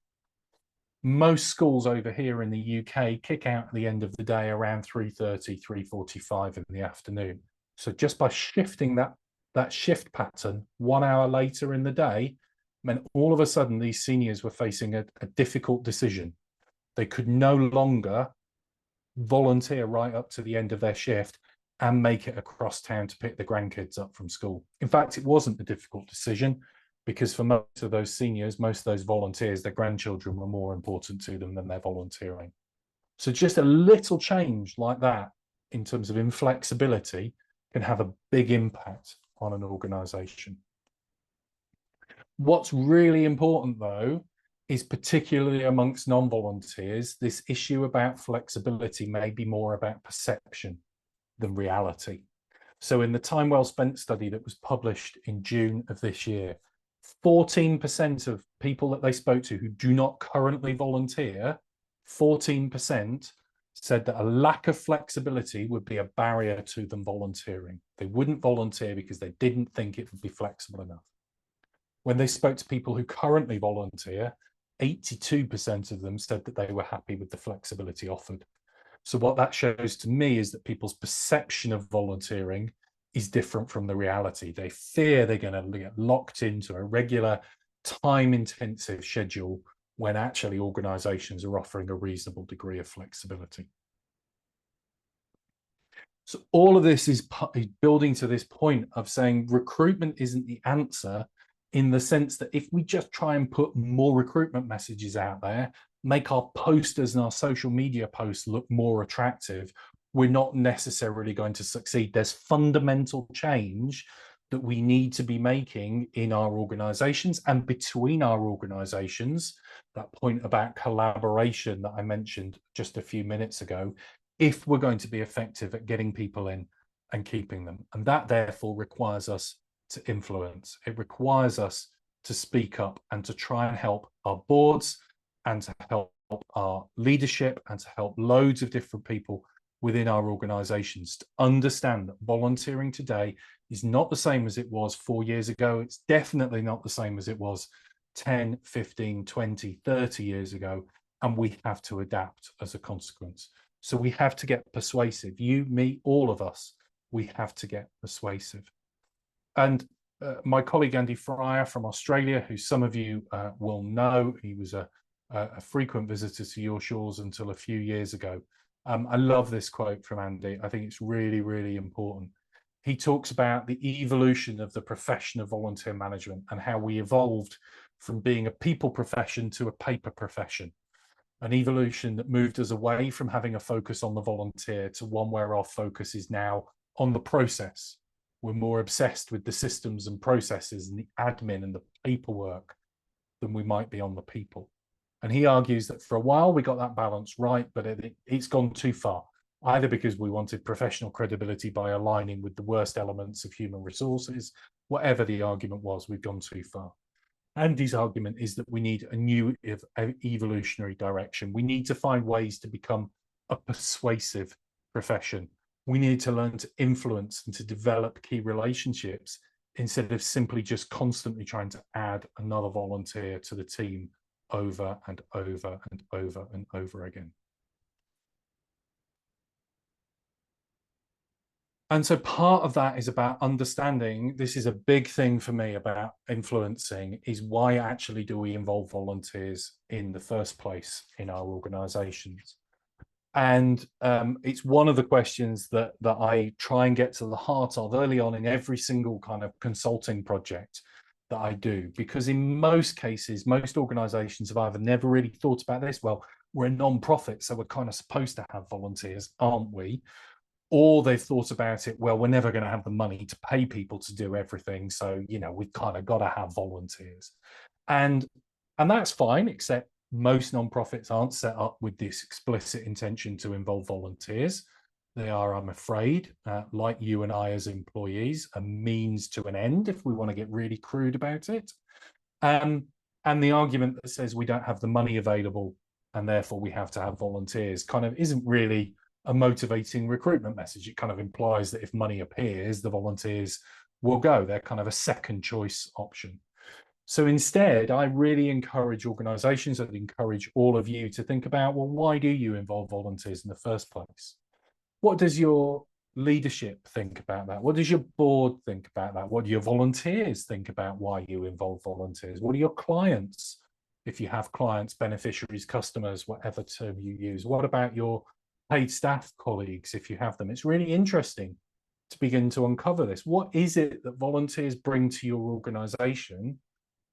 [SPEAKER 1] Most schools over here in the UK kick out at the end of the day around 3:30, 3:45 in the afternoon. So just by shifting that shift pattern 1 hour later in the day, meant all of a sudden these seniors were facing a difficult decision. They could no longer volunteer right up to the end of their shift and make it across town to pick the grandkids up from school. In fact, it wasn't a difficult decision, because for most of those seniors, most of those volunteers, their grandchildren were more important to them than their volunteering. So just a little change like that in terms of inflexibility can have a big impact on an organisation. What's really important, though, is particularly amongst non-volunteers, this issue about flexibility may be more about perception than reality. So in the Time Well Spent study that was published in June of this year, 14% of people that they spoke to who do not currently volunteer, 14% said that a lack of flexibility would be a barrier to them volunteering. They wouldn't volunteer because they didn't think it would be flexible enough. When they spoke to people who currently volunteer, 82% of them said that they were happy with the flexibility offered. So what that shows to me is that people's perception of volunteering is different from the reality. They fear they're going to get locked into a regular, time-intensive schedule when actually organisations are offering a reasonable degree of flexibility. So all of this is building to this point of saying recruitment isn't the answer, in the sense that if we just try and put more recruitment messages out there, make our posters and our social media posts look more attractive, we're not necessarily going to succeed. There's fundamental change that we need to be making in our organizations and between our organizations. That point about collaboration that I mentioned just a few minutes ago, if we're going to be effective at getting people in and keeping them. And that therefore requires us to influence. It requires us to speak up and to try and help our boards and to help our leadership and to help loads of different people within our organizations to understand that volunteering today is not the same as it was 4 years ago. It's definitely not the same as it was 10, 15, 20, 30 years ago. And we have to adapt as a consequence. So we have to get persuasive. You, me, all of us, we have to get persuasive. And my colleague Andy Fryer from Australia, who some of you will know, he was a frequent visitor to your shores until a few years ago. I love this quote from Andy. I think it's really, really important. He talks about the evolution of the profession of volunteer management and how we evolved from being a people profession to a paper profession. An evolution that moved us away from having a focus on the volunteer to one where our focus is now on the process. We're more obsessed with the systems and processes and the admin and the paperwork than we might be on the people. And he argues that for a while we got that balance right, but it's gone too far. either because we wanted professional credibility by aligning with the worst elements of human resources. Whatever the argument was, we've gone too far. Andy's argument is that we need a new evolutionary direction. We need to find ways to become a persuasive profession. We need to learn to influence and to develop key relationships instead of simply just constantly trying to add another volunteer to the team over and over and over and over again. And so part of that is about understanding, this is a big thing for me about influencing, is why actually do we involve volunteers in the first place in our organizations? And it's one of the questions that I try and get to the heart of early on in every single kind of consulting project that I do, because in most cases, most organizations have either never really thought about this. Well, we're a non-profit, so we're kind of supposed to have volunteers, aren't we? Or they've thought about it, well, we're never going to have the money to pay people to do everything, so we've kind of got to have volunteers, and that's fine, except most nonprofits aren't set up with this explicit intention to involve volunteers. They are, I'm afraid, like you and I as employees, a means to an end, if we want to get really crude about it. And the argument that says we don't have the money available and therefore we have to have volunteers kind of isn't really a motivating recruitment message. It kind of implies that if money appears, the volunteers will go. They're kind of a second choice option. So instead, I really encourage organizations, I'd encourage all of you to think about, well, why do you involve volunteers in the first place? What does your leadership think about that? What does your board think about that? What do your volunteers think about why you involve volunteers? What do your clients, if you have clients, beneficiaries, customers, whatever term you use? What about your paid staff colleagues, if you have them? It's really interesting to begin to uncover this. What is it that volunteers bring to your organization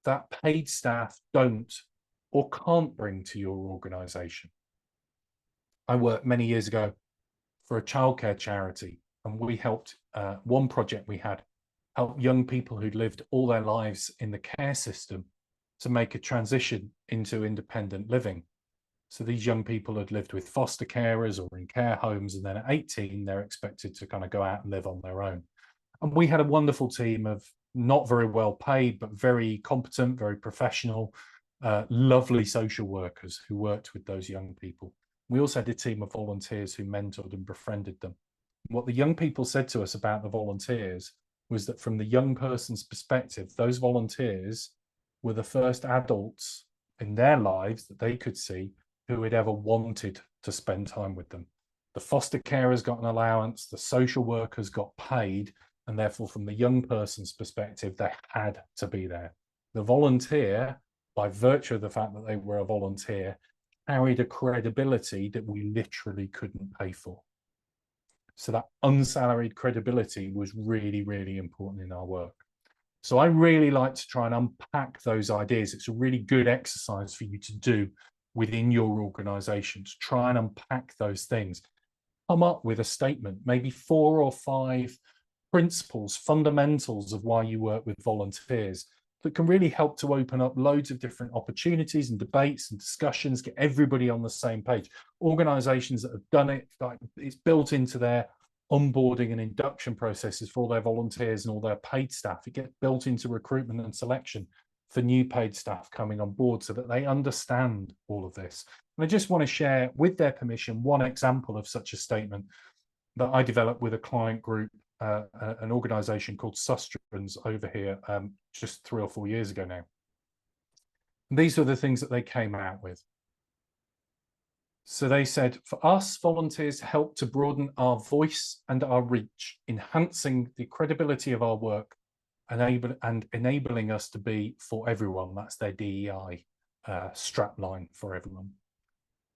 [SPEAKER 1] that paid staff don't or can't bring to your organization? I worked many years ago for a childcare charity, and we helped, one project we had, help young people who'd lived all their lives in the care system to make a transition into independent living. So these young people had lived with foster carers or in care homes, and then at 18, they're expected to kind of go out and live on their own. And we had a wonderful team of not very well paid, but very competent, very professional, lovely social workers who worked with those young people. We also had a team of volunteers who mentored and befriended them. What the young people said to us about the volunteers was that from the young person's perspective, those volunteers were the first adults in their lives that they could see who had ever wanted to spend time with them. The foster carers got an allowance, the social workers got paid, and therefore from the young person's perspective, they had to be there. The volunteer, by virtue of the fact that they were a volunteer, carried a credibility that we literally couldn't pay for. So that unsalaried credibility was really, really important in our work. So I really like to try and unpack those ideas. It's a really good exercise for you to do within your organization, to try and unpack those things. Come up with a statement, maybe 4 or 5 principles, fundamentals of why you work with volunteers that can really help to open up loads of different opportunities and debates and discussions, get everybody on the same page. Organizations that have done it, like it's built into their onboarding and induction processes for all their volunteers and all their paid staff. It gets built into recruitment and selection for new paid staff coming on board so that they understand all of this. And I just want to share, with their permission, one example of such a statement that I developed with a client group, an organization called Sustrans over here, just 3 or 4 years ago now. And these are the things that they came out with. So they said, for us, volunteers help to broaden our voice and our reach, enhancing the credibility of our work and enabling us to be for everyone. That's their DEI strapline, for everyone.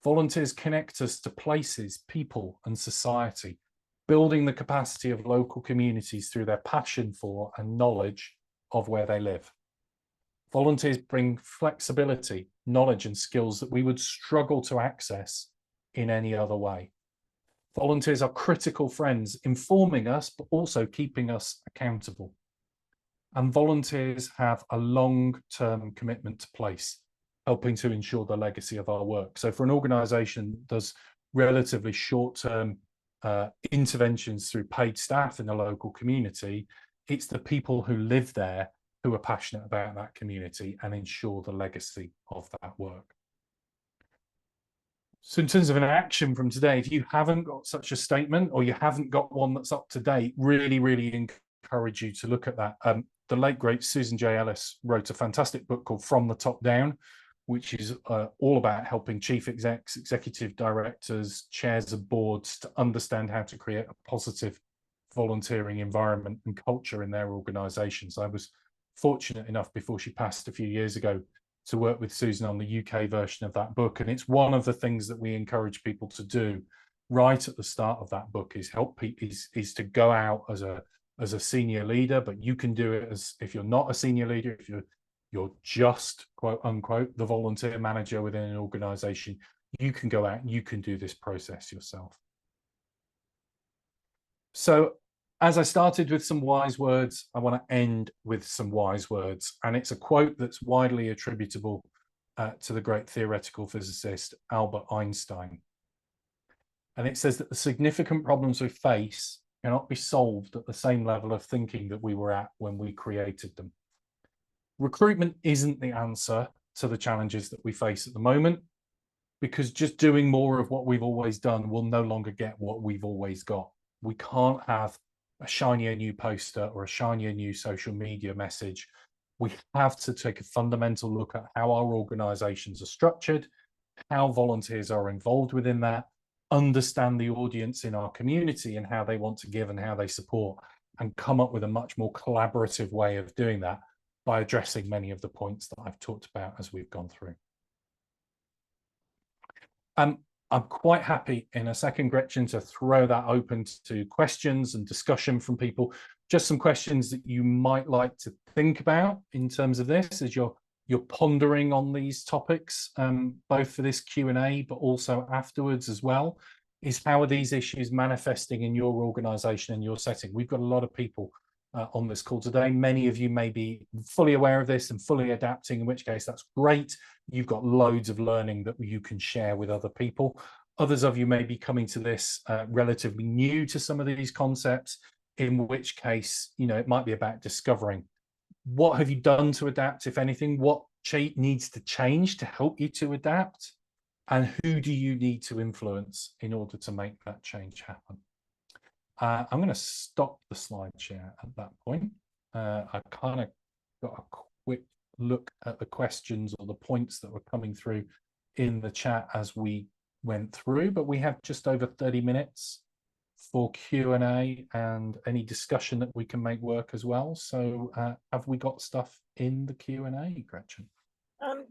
[SPEAKER 1] Volunteers connect us to places, people, and society, building the capacity of local communities through their passion for and knowledge of where they live. Volunteers bring flexibility, knowledge, and skills that we would struggle to access in any other way. Volunteers are critical friends, informing us, but also keeping us accountable. And volunteers have a long-term commitment to place, helping to ensure the legacy of our work. So for an organization that does relatively short-term interventions through paid staff in the local community. It's the people who live there who are passionate about that community and ensure the legacy of that work. So in terms of an action from today, if you haven't got such a statement or you haven't got one that's up to date, really, really encourage you to look at that. The late, great Susan J. Ellis wrote a fantastic book called From the Top Down, which is all about helping chief execs, executive directors, chairs of boards to understand how to create a positive volunteering environment and culture in their organizations. I was fortunate enough before she passed a few years ago to work with Susan on the UK version of that book. And it's one of the things that we encourage people to do right at the start of that book is help people is to go out as a senior leader, but you can do it as if you're not a senior leader, if you're just quote unquote the volunteer manager within an organization, you can go out and you can do this process yourself. So as I started with some wise words, I want to end with some wise words. And it's a quote that's widely attributable to the great theoretical physicist Albert Einstein. And it says that the significant problems we face cannot be solved at the same level of thinking that we were at when we created them. Recruitment isn't the answer to the challenges that we face at the moment, because just doing more of what we've always done will no longer get what we've always got. We can't have a shinier new poster or a shinier new social media message. We have to take a fundamental look at how our organizations are structured, how volunteers are involved within that, understand the audience in our community and how they want to give and how they support, and come up with a much more collaborative way of doing that by addressing many of the points that I've talked about as we've gone through. I'm quite happy in a second, Gretchen, to throw that open to questions and discussion from people. Just some questions that you might like to think about in terms of this as you're pondering on these topics, both for this Q&A, but also afterwards as well, is how are these issues manifesting in your organization and your setting? We've got a lot of people on this call today. Many of you may be fully aware of this and fully adapting, in which case that's great. You've got loads of learning that you can share with other people. Others of you may be coming to this relatively new to some of these concepts, in which case, you know, it might be about discovering what have you done to adapt, if anything, what needs to change to help you to adapt, and who do you need to influence in order to make that change happen. I'm going to stop the slide share at that point. I kind of got a quick look at the questions or the points that were coming through in the chat as we went through, but we have just over 30 minutes for Q&A and any discussion that we can make work as well. So have we got stuff in the Q&A, Gretchen?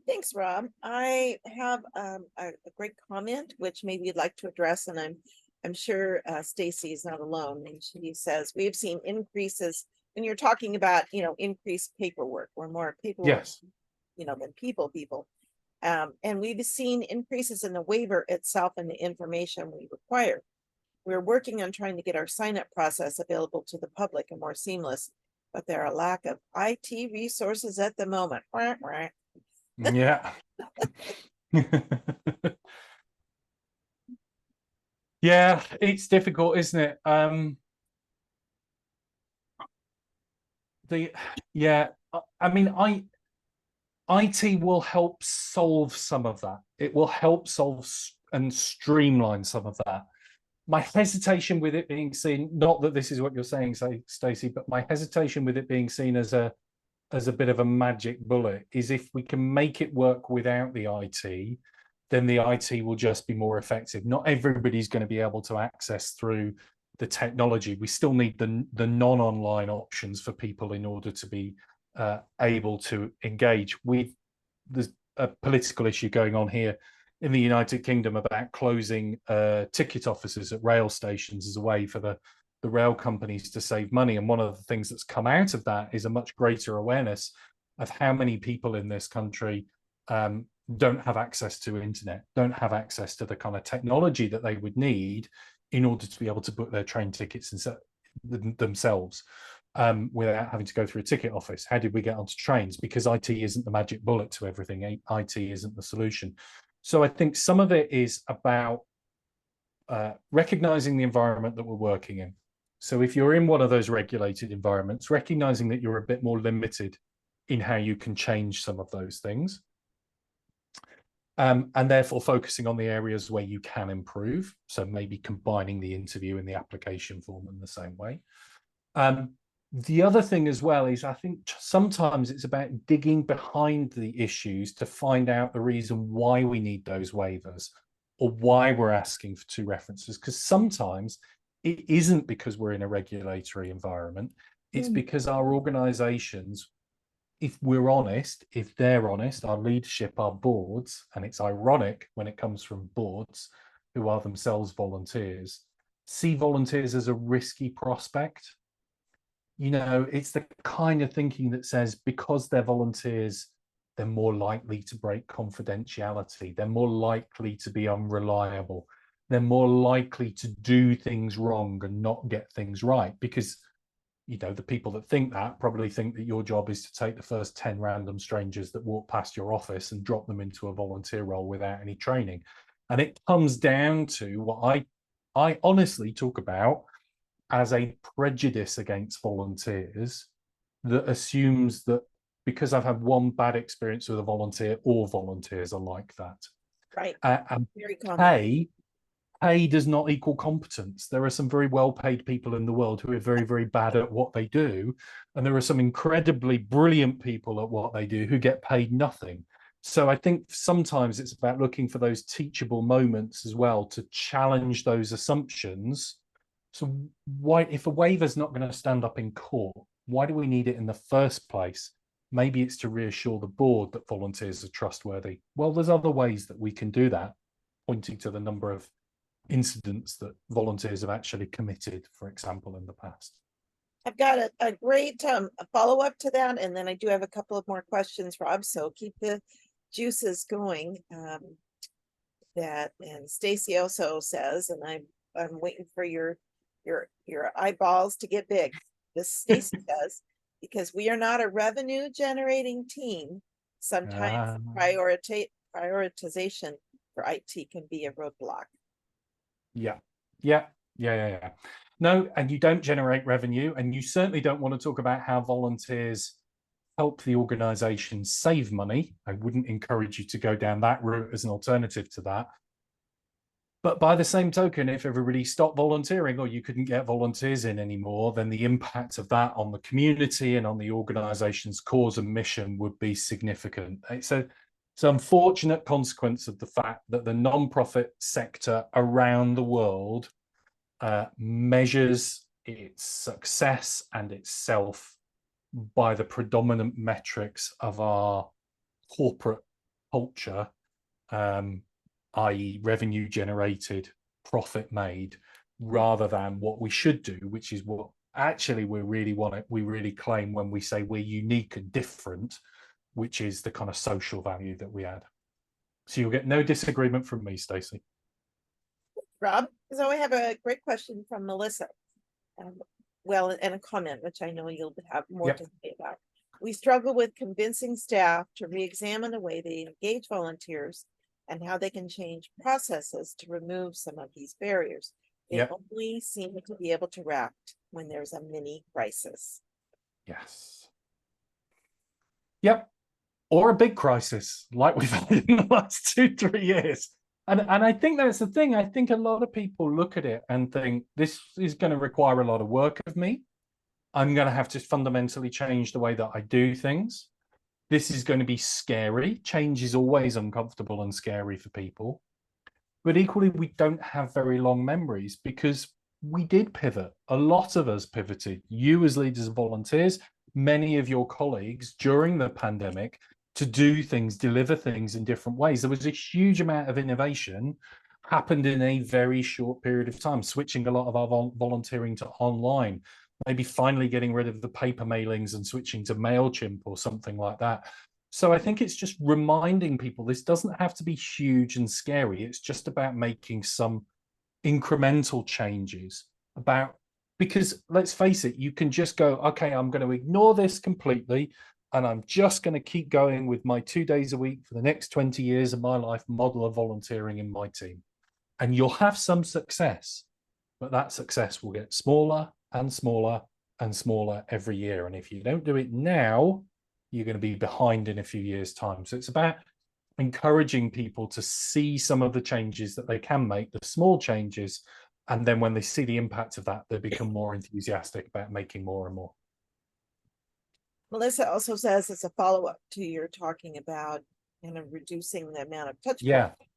[SPEAKER 2] Thanks, Rob. I have a great comment, which maybe you'd like to address, and I'm sure Stacy is not alone. And she says, we've seen increases when you're talking about, you know, increased paperwork or more paperwork,
[SPEAKER 1] yes,
[SPEAKER 2] you know, than people. And we've seen increases in the waiver itself and the information we require. We're working on trying to get our sign-up process available to the public and more seamless, but there are a lack of IT resources at the moment.
[SPEAKER 1] yeah. Yeah, it's difficult, isn't it? I mean, IT will help solve some of that. It will help solve and streamline some of that. My hesitation with it being seen, not that this is what you're saying, Stacey, but my hesitation with it being seen as a bit of a magic bullet is if we can make it work without the IT, then the IT will just be more effective. Not everybody's going to be able to access through the technology. We still need the non-online options for people in order to be able to engage. There's a political issue going on here in the United Kingdom about closing ticket offices at rail stations as a way for the rail companies to save money. And one of the things that's come out of that is a much greater awareness of how many people in this country don't have access to internet, don't have access to the kind of technology that they would need in order to be able to book their train tickets themselves without having to go through a ticket office. How did we get onto trains? Because IT isn't the magic bullet to everything. IT isn't the solution. So I think some of it is about recognizing the environment that we're working in. So if you're in one of those regulated environments, recognizing that you're a bit more limited in how you can change some of those things. And therefore focusing on the areas where you can improve. So maybe combining the interview and the application form in the same way. The other thing as well is I think sometimes it's about digging behind the issues to find out the reason why we need those waivers or why we're asking for 2 references. Because sometimes it isn't because we're in a regulatory environment. It's because our organizations, if we're honest, if they're honest, our leadership, our boards, and it's ironic when it comes from boards who are themselves volunteers, see volunteers as a risky prospect. You know, it's the kind of thinking that says because they're volunteers, they're more likely to break confidentiality. They're more likely to be unreliable. They're more likely to do things wrong and not get things right because, you know, the people that think that probably think that your job is to take the first 10 random strangers that walk past your office and drop them into a volunteer role without any training. And it comes down to what I honestly talk about as a prejudice against volunteers that assumes that because I've had one bad experience with a volunteer, all volunteers are like that.
[SPEAKER 2] Right.
[SPEAKER 1] And
[SPEAKER 2] very common.
[SPEAKER 1] pay does not equal competence. There are some very well-paid people in the world who are very, very bad at what they do. And there are some incredibly brilliant people at what they do who get paid nothing. So I think sometimes it's about looking for those teachable moments as well to challenge those assumptions. So why, if a waiver's not going to stand up in court, why do we need it in the first place? Maybe it's to reassure the board that volunteers are trustworthy. Well, there's other ways that we can do that, pointing to the number of incidents that volunteers have actually committed, for example, in the past.
[SPEAKER 2] I've got a great follow-up to that, and then I do have a couple of more questions, Rob, so keep the juices going. And Stacy also says, and I'm waiting for your eyeballs to get big. This Stacy says, because we are not a revenue generating team, sometimes prioritization for IT can be a roadblock.
[SPEAKER 1] Yeah. No, and you don't generate revenue, and you certainly don't want to talk about how volunteers help the organization save money. I wouldn't encourage you to go down that route as an alternative to that. But by the same token, if everybody stopped volunteering or you couldn't get volunteers in anymore, then the impact of that on the community and on the organization's cause and mission would be significant. It's an unfortunate consequence of the fact that the non-profit sector around the world measures its success and itself by the predominant metrics of our corporate culture, i.e. revenue generated, profit made, rather than what we should do, which is what actually we really claim when we say we're unique and different, which is the kind of social value that we add. So you'll get no disagreement from me, Stacey.
[SPEAKER 2] Rob, so I have a great question from Melissa. And a comment, which I know you'll have more to say about. We struggle with convincing staff to re-examine the way they engage volunteers and how they can change processes to remove some of these barriers. They only seem to be able to react when there's a mini crisis.
[SPEAKER 1] Yes. Yep. Or a big crisis like we've had in the last 2-3 years. And I think that's the thing. I think a lot of people look at it and think this is going to require a lot of work of me. I'm going to have to fundamentally change the way that I do things. This is going to be scary. Change is always uncomfortable and scary for people. But equally, we don't have very long memories because we did pivot. A lot of us pivoted. You as leaders and volunteers, many of your colleagues during the pandemic, to do things, deliver things in different ways. There was a huge amount of innovation happened in a very short period of time, switching a lot of our volunteering to online, maybe finally getting rid of the paper mailings and switching to MailChimp or something like that. So I think it's just reminding people this doesn't have to be huge and scary. It's just about making some incremental changes because let's face it, you can just go, okay, I'm going to ignore this completely. And I'm just going to keep going with my 2 days a week for the next 20 years of my life model of volunteering in my team. and you'll have some success, but that success will get smaller and smaller and smaller every year. And if you don't do it now, you're going to be behind in a few years' time. So it's about encouraging people to see some of the changes that they can make, the small changes, and then when they see the impact of that, they become more enthusiastic about making more and more.
[SPEAKER 2] Melissa also says, as a follow-up to your talking about reducing the amount of touch
[SPEAKER 1] Yeah.
[SPEAKER 2] points.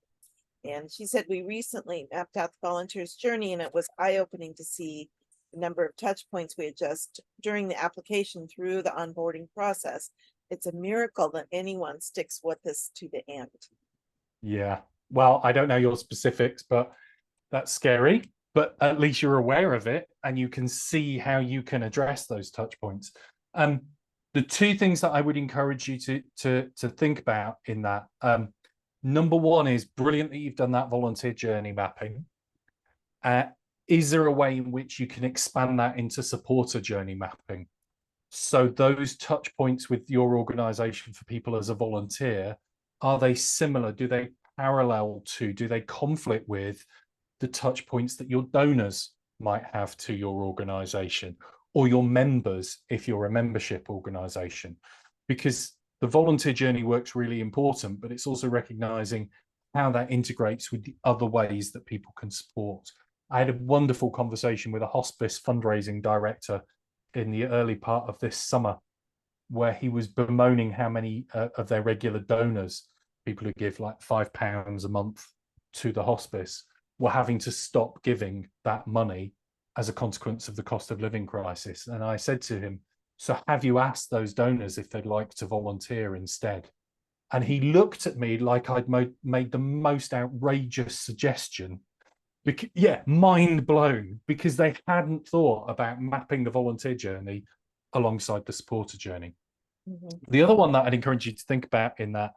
[SPEAKER 2] And she said, we recently mapped out the volunteer's journey, and it was eye-opening to see the number of touch points we adjust during the application through the onboarding process. It's a miracle that anyone sticks with this to the end.
[SPEAKER 1] Yeah. Well, I don't know your specifics, but that's scary. But at least you're aware of it and you can see how you can address those touch points. The two things that I would encourage you to think about in that, number one is brilliant that you've done that volunteer journey mapping. Is there a way in which you can expand that into supporter journey mapping? So those touch points with your organization for people as a volunteer, are they similar? Do they parallel to, do they conflict with the touch points that your donors might have to your organization, or your members if you're a membership organization? Because the volunteer journey work's really important, but it's also recognizing how that integrates with the other ways that people can support. I had a wonderful conversation with a hospice fundraising director in the early part of this summer, where he was bemoaning how many of their regular donors, people who give like £5 a month to the hospice, were having to stop giving that money as a consequence of the cost of living crisis. And I said to him, so have you asked those donors if they'd like to volunteer instead? And he looked at me like I'd made the most outrageous suggestion. Yeah, mind blown, because they hadn't thought about mapping the volunteer journey alongside the supporter journey. The other one that I'd encourage you to think about in that,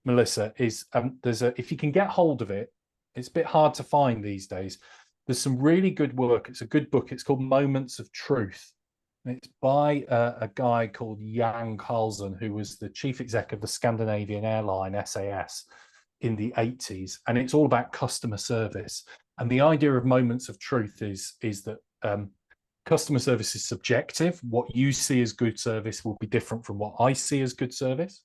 [SPEAKER 1] Melissa, is if you can get hold of it, it's a bit hard to find these days. There's some really good work. It's a good book. It's called Moments of Truth. And it's by a guy called Jan Carlsen, who was the chief exec of the Scandinavian airline SAS in the 80s. And it's all about customer service. And the idea of moments of truth is that customer service is subjective. What you see as good service will be different from what I see as good service.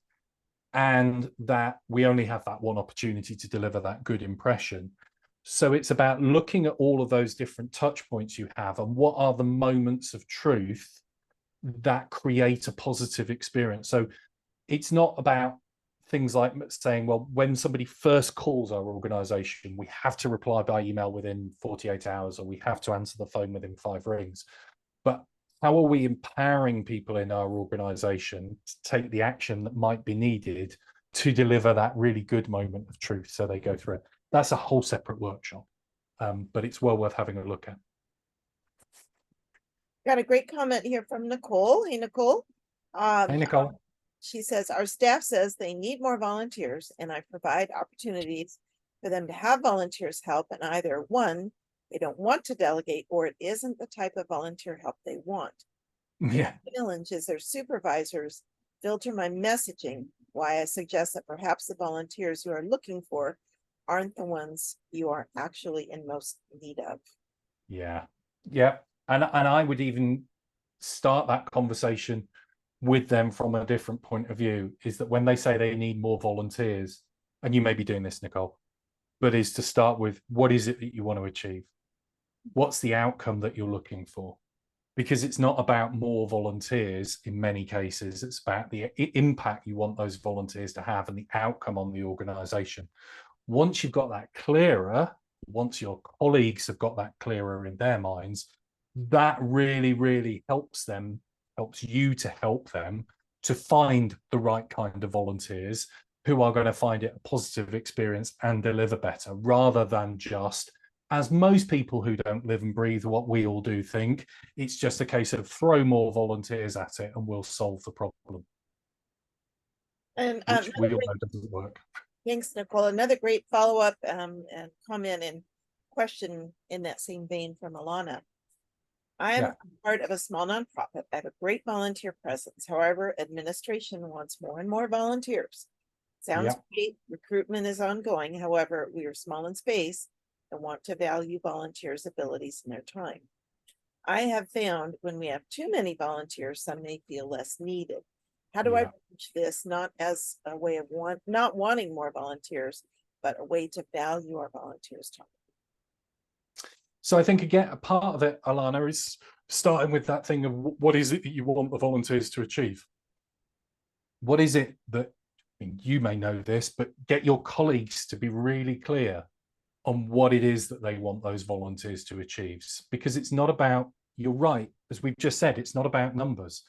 [SPEAKER 1] And that we only have that one opportunity to deliver that good impression. So it's about looking at all of those different touch points you have and what are the moments of truth that create a positive experience. So it's not about things like saying, well, when somebody first calls our organization, we have to reply by email within 48 hours, or we have to answer the phone within 5 rings. But how are we empowering people in our organization to take the action that might be needed to deliver that really good moment of truth so they go through it? That's a whole separate workshop, but it's well worth having a look at.
[SPEAKER 2] Got a great comment here from Nicole. Hey, Nicole.
[SPEAKER 1] Hey, Nicole.
[SPEAKER 2] She says, our staff says they need more volunteers, and I provide opportunities for them to have volunteers help. And either one, they don't want to delegate, or it isn't the type of volunteer help they want.
[SPEAKER 1] Yeah.
[SPEAKER 2] The challenge is their supervisors filter my messaging, why I suggest that perhaps the volunteers you are looking for aren't the ones you are actually in most need of.
[SPEAKER 1] Yeah. Yeah. And I would even start that conversation with them from a different point of view, is that when they say they need more volunteers, and you may be doing this, Nicole, but is to start with, what is it that you want to achieve? What's the outcome that you're looking for? Because it's not about more volunteers in many cases, it's about the impact you want those volunteers to have and the outcome on the organization. Once you've got that clearer, once your colleagues have got that clearer in their minds, that really, really helps you to help them to find the right kind of volunteers who are going to find it a positive experience and deliver better, rather than just, as most people who don't live and breathe what we all do think, it's just a case of throw more volunteers at it and we'll solve the problem.
[SPEAKER 2] And
[SPEAKER 1] which we all know doesn't work.
[SPEAKER 2] Thanks, Nicole. Another great follow-up and comment and question in that same vein from Alana. I am part of a small nonprofit. I have a great volunteer presence. However, administration wants more and more volunteers. Sounds great. Recruitment is ongoing. However, we are small in space and want to value volunteers' abilities and their time. I have found when we have too many volunteers, some may feel less needed. How do I
[SPEAKER 1] Yeah.
[SPEAKER 2] approach this not as a way of not wanting more volunteers, but a way to value our volunteers' time?
[SPEAKER 1] So I think, again, a part of it, Alana, is starting with that thing of what is it that you want the volunteers to achieve? What is it that, I mean, you may know this, but get your colleagues to be really clear on what it is that they want those volunteers to achieve. Because it's not about, you're right, as we've just said, it's not about numbers.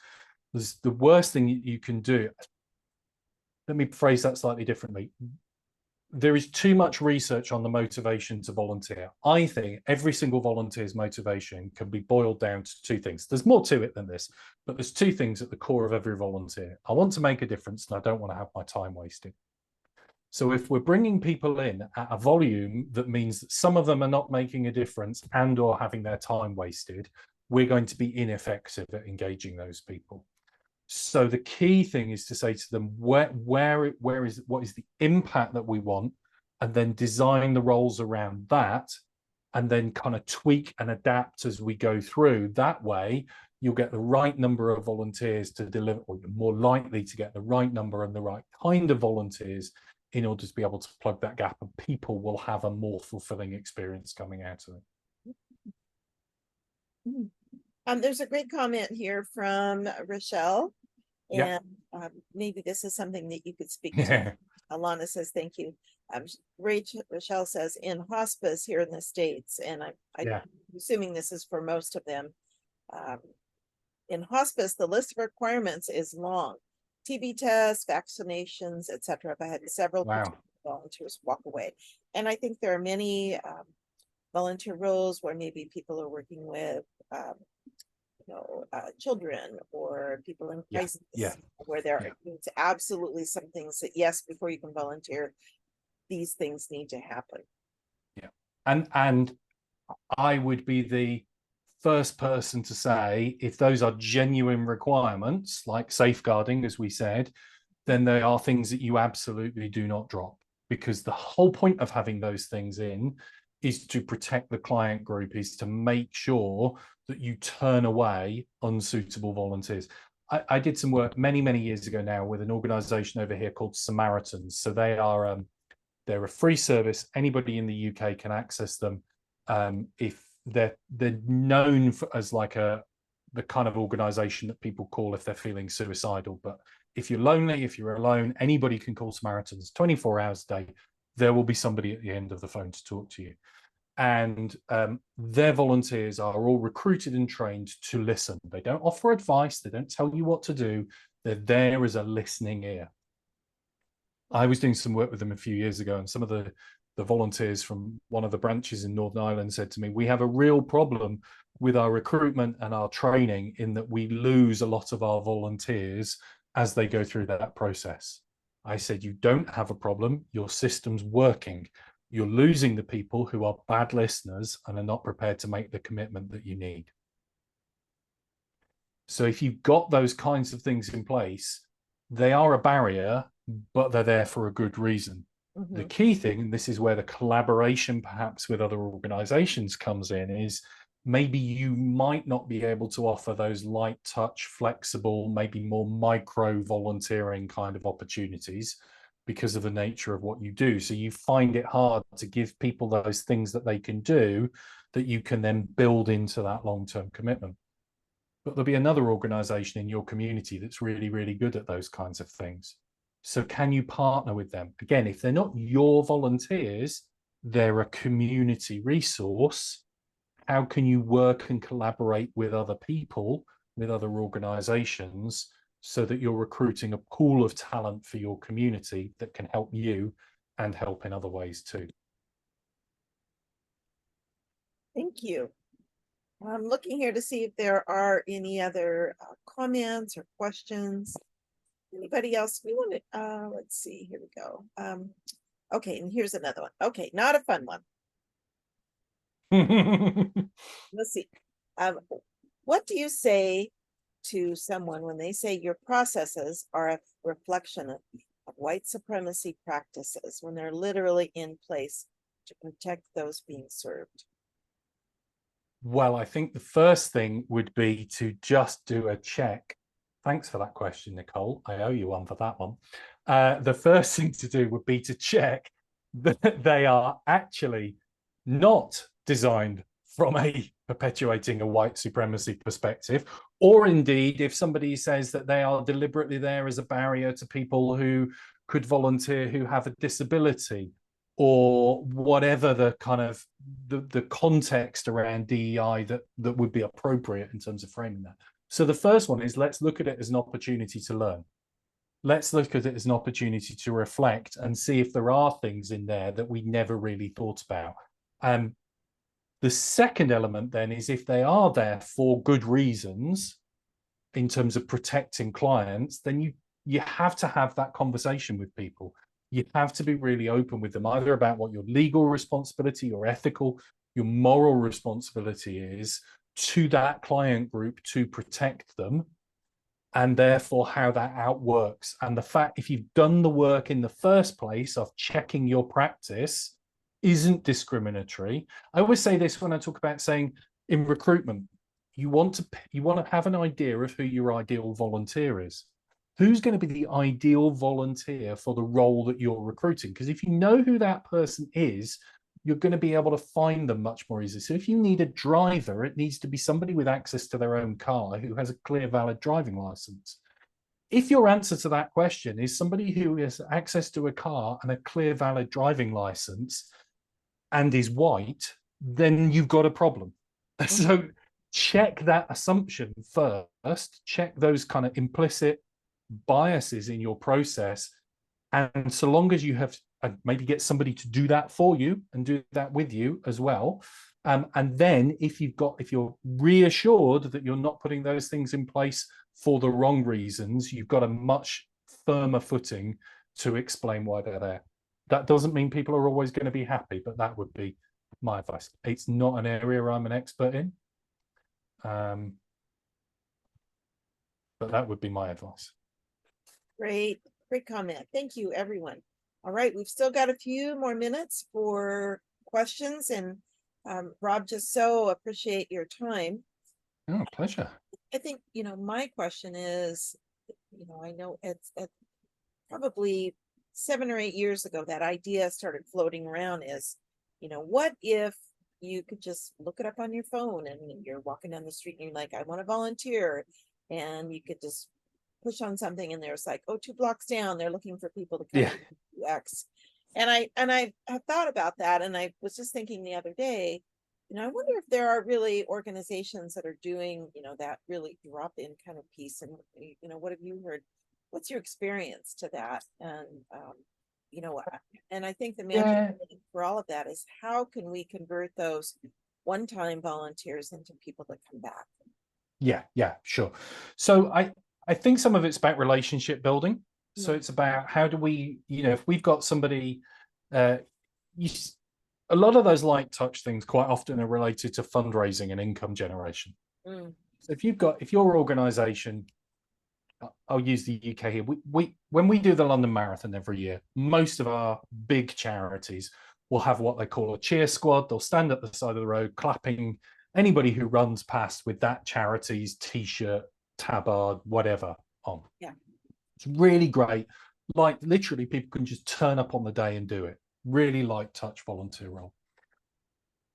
[SPEAKER 1] There's the worst thing you can do. Let me phrase that slightly differently. There is too much research on the motivation to volunteer. I think every single volunteer's motivation can be boiled down to two things. There's more to it than this, but there's two things at the core of every volunteer. I want to make a difference and I don't want to have my time wasted. So if we're bringing people in at a volume that means that some of them are not making a difference and or having their time wasted, we're going to be ineffective at engaging those people. So the key thing is to say to them, what is the impact that we want, and then design the roles around that, and then kind of tweak and adapt as we go through. That way, you'll get the right number of volunteers to deliver, or you're more likely to get the right number and the right kind of volunteers in order to be able to plug that gap, and people will have a more fulfilling experience coming out of it.
[SPEAKER 2] There's a great comment here from Rochelle.
[SPEAKER 1] Yeah.
[SPEAKER 2] And maybe this is something that you could speak
[SPEAKER 1] Yeah.
[SPEAKER 2] to. Alana says, thank you. Rochelle says, in hospice here in the States, and I'm assuming this is for most of them. In hospice, the list of requirements is long. TB tests, vaccinations, etc. I had several volunteers walk away. And I think there are many volunteer roles where maybe people are working with children or people in crisis, where there are absolutely some things that, yes, before you can volunteer, these things need to happen.
[SPEAKER 1] Yeah. And I would be the first person to say, if those are genuine requirements, like safeguarding, as we said, then they are things that you absolutely do not drop, because the whole point of having those things in is to protect the client group, is to make sure that you turn away unsuitable volunteers. I did some work many, many years ago now with an organization over here called Samaritans. So they are they're a free service. Anybody in the UK can access them. If they're known as like the kind of organization that people call if they're feeling suicidal. But if you're lonely, if you're alone, anybody can call Samaritans 24 hours a day. There will be somebody at the end of the phone to talk to you. And their volunteers are all recruited and trained to listen. They don't offer advice. They don't tell you what to do. They're there as a listening ear. I was doing some work with them a few years ago, and some of the volunteers from one of the branches in Northern Ireland said to me, we have a real problem with our recruitment and our training in that we lose a lot of our volunteers as they go through that process. I said, you don't have a problem. Your system's working. You're losing the people who are bad listeners and are not prepared to make the commitment that you need. So if you've got those kinds of things in place, they are a barrier, but they're there for a good reason. Mm-hmm. The key thing, and this is where the collaboration perhaps with other organizations comes in, is maybe you might not be able to offer those light touch, flexible, maybe more micro volunteering kind of opportunities because of the nature of what you do. So you find it hard to give people those things that they can do that you can then build into that long-term commitment. But there'll be another organization in your community that's really, really good at those kinds of things. So can you partner with them? Again, if they're not your volunteers, they're a community resource. How can you work and collaborate with other people, with other organizations, so that you're recruiting a pool of talent for your community that can help you and help in other ways too?
[SPEAKER 2] Thank you. I'm looking here to see if there are any other comments or questions. Anybody else? We want to, let's see, here we go. Okay, and here's another one. Okay, not a fun one. Let's see. What do you say to someone when they say your processes are a reflection of white supremacy practices, when they're literally in place to protect those being served?
[SPEAKER 1] Well, I think the first thing would be to just do a check. Thanks for that question, Nicole. I owe you one for that one. The first thing to do would be to check that they are actually not designed from a perpetuating a white supremacy perspective, or indeed, if somebody says that they are deliberately there as a barrier to people who could volunteer who have a disability, or whatever the kind of the context around DEI that would be appropriate in terms of framing that. So the first one is, let's look at it as an opportunity to learn. Let's look at it as an opportunity to reflect and see if there are things in there that we never really thought about. The second element then is, if they are there for good reasons in terms of protecting clients, then you have to have that conversation with people. You have to be really open with them, either about what your legal responsibility, your ethical, your moral responsibility is to that client group to protect them, and therefore how that outworks. And the fact, if you've done the work in the first place of checking your practice, isn't discriminatory. I always say this when I talk about saying in recruitment, you want to have an idea of who your ideal volunteer is. Who's going to be the ideal volunteer for the role that you're recruiting? Because if you know who that person is, you're going to be able to find them much more easily. So if you need a driver, it needs to be somebody with access to their own car who has a clear, valid driving license. If your answer to that question is somebody who has access to a car and a clear, valid driving license and is white, then you've got a problem. So check that assumption first, check those kind of implicit biases in your process. And so long as you have, maybe get somebody to do that for you and do that with you as well. And then if you're reassured that you're not putting those things in place for the wrong reasons, you've got a much firmer footing to explain why they're there. That doesn't mean people are always going to be happy, but that would be my advice. It's not an area I'm an expert in. But that would be my advice.
[SPEAKER 2] Great comment. Thank you, everyone. All right, we've still got a few more minutes for questions, and Rob, just so appreciate your time.
[SPEAKER 1] Oh, pleasure.
[SPEAKER 2] I think, my question is, I know it's probably 7 or 8 years ago that idea started floating around is, what if you could just look it up on your phone and you're walking down the street and you're like, I want to volunteer, and you could just push on something and there's like, oh, 2 blocks down, they're looking for people to come do X. And I have thought about that, and I was just thinking the other day, I wonder if there are really organizations that are doing, that really drop-in kind of piece. And, what have you heard? What's your experience to that? And, and I think the magic for all of that is, how can we convert those one-time volunteers into people that come back?
[SPEAKER 1] Yeah, sure. So I think some of it's about relationship building. So it's about, how do we, if we've got somebody, a lot of those light touch things quite often are related to fundraising and income generation. So if your organization, I'll use the UK here, when we do the London Marathon every year, most of our big charities will have what they call a cheer squad. They'll stand at the side of the road clapping anybody who runs past with that charity's t-shirt, tabard, whatever on.
[SPEAKER 2] Yeah.
[SPEAKER 1] It's really great. Like, literally, people can just turn up on the day and do it. Really light touch volunteer role.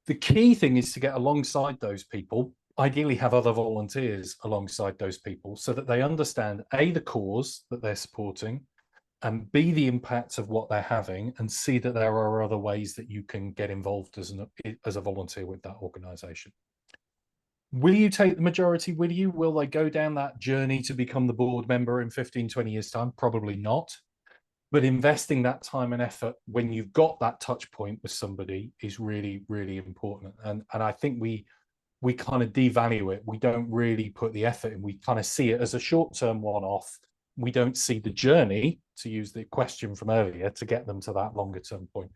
[SPEAKER 1] The key thing is to get alongside those people, ideally have other volunteers alongside those people, so that they understand A, the cause that they're supporting, and B, the impacts of what they're having, and see that there are other ways that you can get involved as a volunteer with that organization. Will you take the majority with you? Will they go down that journey to become the board member in 15, 20 years' time? Probably not. But investing that time and effort when you've got that touch point with somebody is really, really important. And I think we kind of devalue it. We don't really put the effort in. We kind of see it as a short-term one-off. We don't see the journey, to use the question from earlier, to get them to that longer-term point.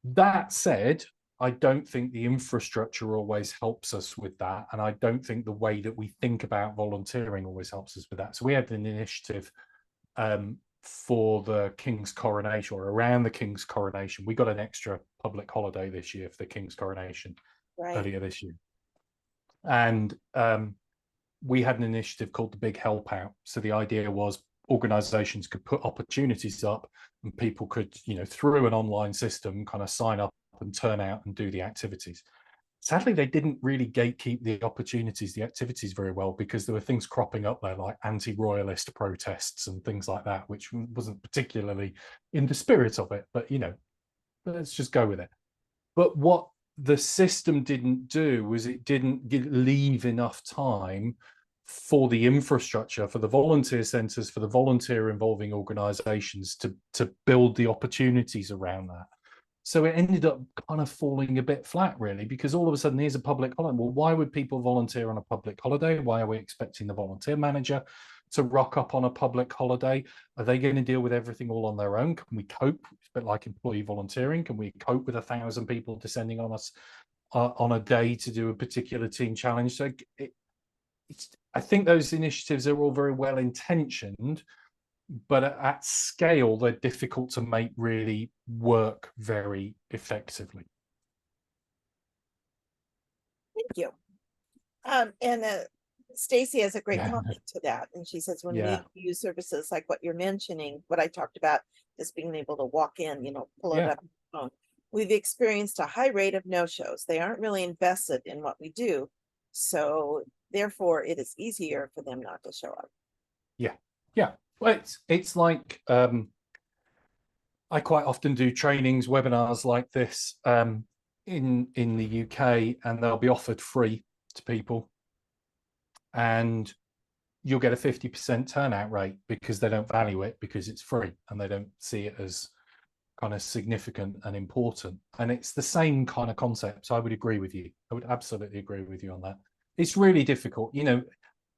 [SPEAKER 1] That said, I don't think the infrastructure always helps us with that. And I don't think the way that we think about volunteering always helps us with that. So we had an initiative for the King's coronation, or around the King's coronation. We got an extra public holiday this year for the King's coronation earlier this year. And we had an initiative called the Big Help Out. So the idea was organizations could put opportunities up and people could, through an online system, kind of sign up and turn out and do the activities. Sadly, they didn't really gatekeep the opportunities, the activities very well, because there were things cropping up there like anti-royalist protests and things like that, which wasn't particularly in the spirit of it, but let's just go with it. But what the system didn't do was it didn't leave enough time for the infrastructure, for the volunteer centres, for the volunteer involving organisations to build the opportunities around that. So it ended up kind of falling a bit flat, really, because all of a sudden here's a public holiday. Well, why would people volunteer on a public holiday? Why are we expecting the volunteer manager to rock up on a public holiday? Are they going to deal with everything all on their own? Can we cope? It's a bit like employee volunteering. Can we cope with 1,000 people descending on us on a day to do a particular team challenge? So I think those initiatives are all very well intentioned, but at scale, they're difficult to make really work very effectively.
[SPEAKER 2] Thank you. And Stacy has a great comment to that. And she says, when we use services like what you're mentioning, what I talked about is being able to walk in, pull it up on the phone. We've experienced a high rate of no-shows. They aren't really invested in what we do. So therefore, it is easier for them not to show up. Yeah.
[SPEAKER 1] Well, it's like I quite often do trainings, webinars like this in the UK, and they'll be offered free to people, and you'll get a 50% turnout rate because they don't value it because it's free and they don't see it as kind of significant and important. And it's the same kind of concept. So I would agree with you. I would absolutely agree with you on that. It's really difficult. You're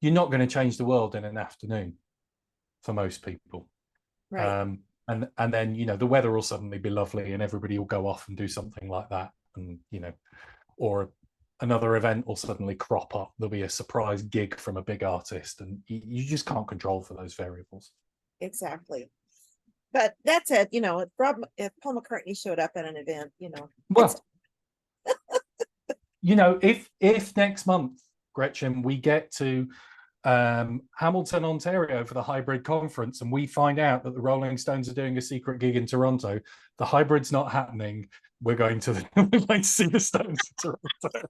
[SPEAKER 1] not going to change the world in an afternoon for most people.
[SPEAKER 2] Right.
[SPEAKER 1] And then, the weather will suddenly be lovely and everybody will go off and do something like that. And, or another event will suddenly crop up. There'll be a surprise gig from a big artist, and you just can't control for those variables.
[SPEAKER 2] Exactly. But that said, if Paul McCartney showed up at an event,
[SPEAKER 1] well, if next month, Gretchen, we get to Hamilton, Ontario for the hybrid conference, and we find out that the Rolling Stones are doing a secret gig in Toronto, the hybrid's not happening. We're going to see the Stones in Toronto.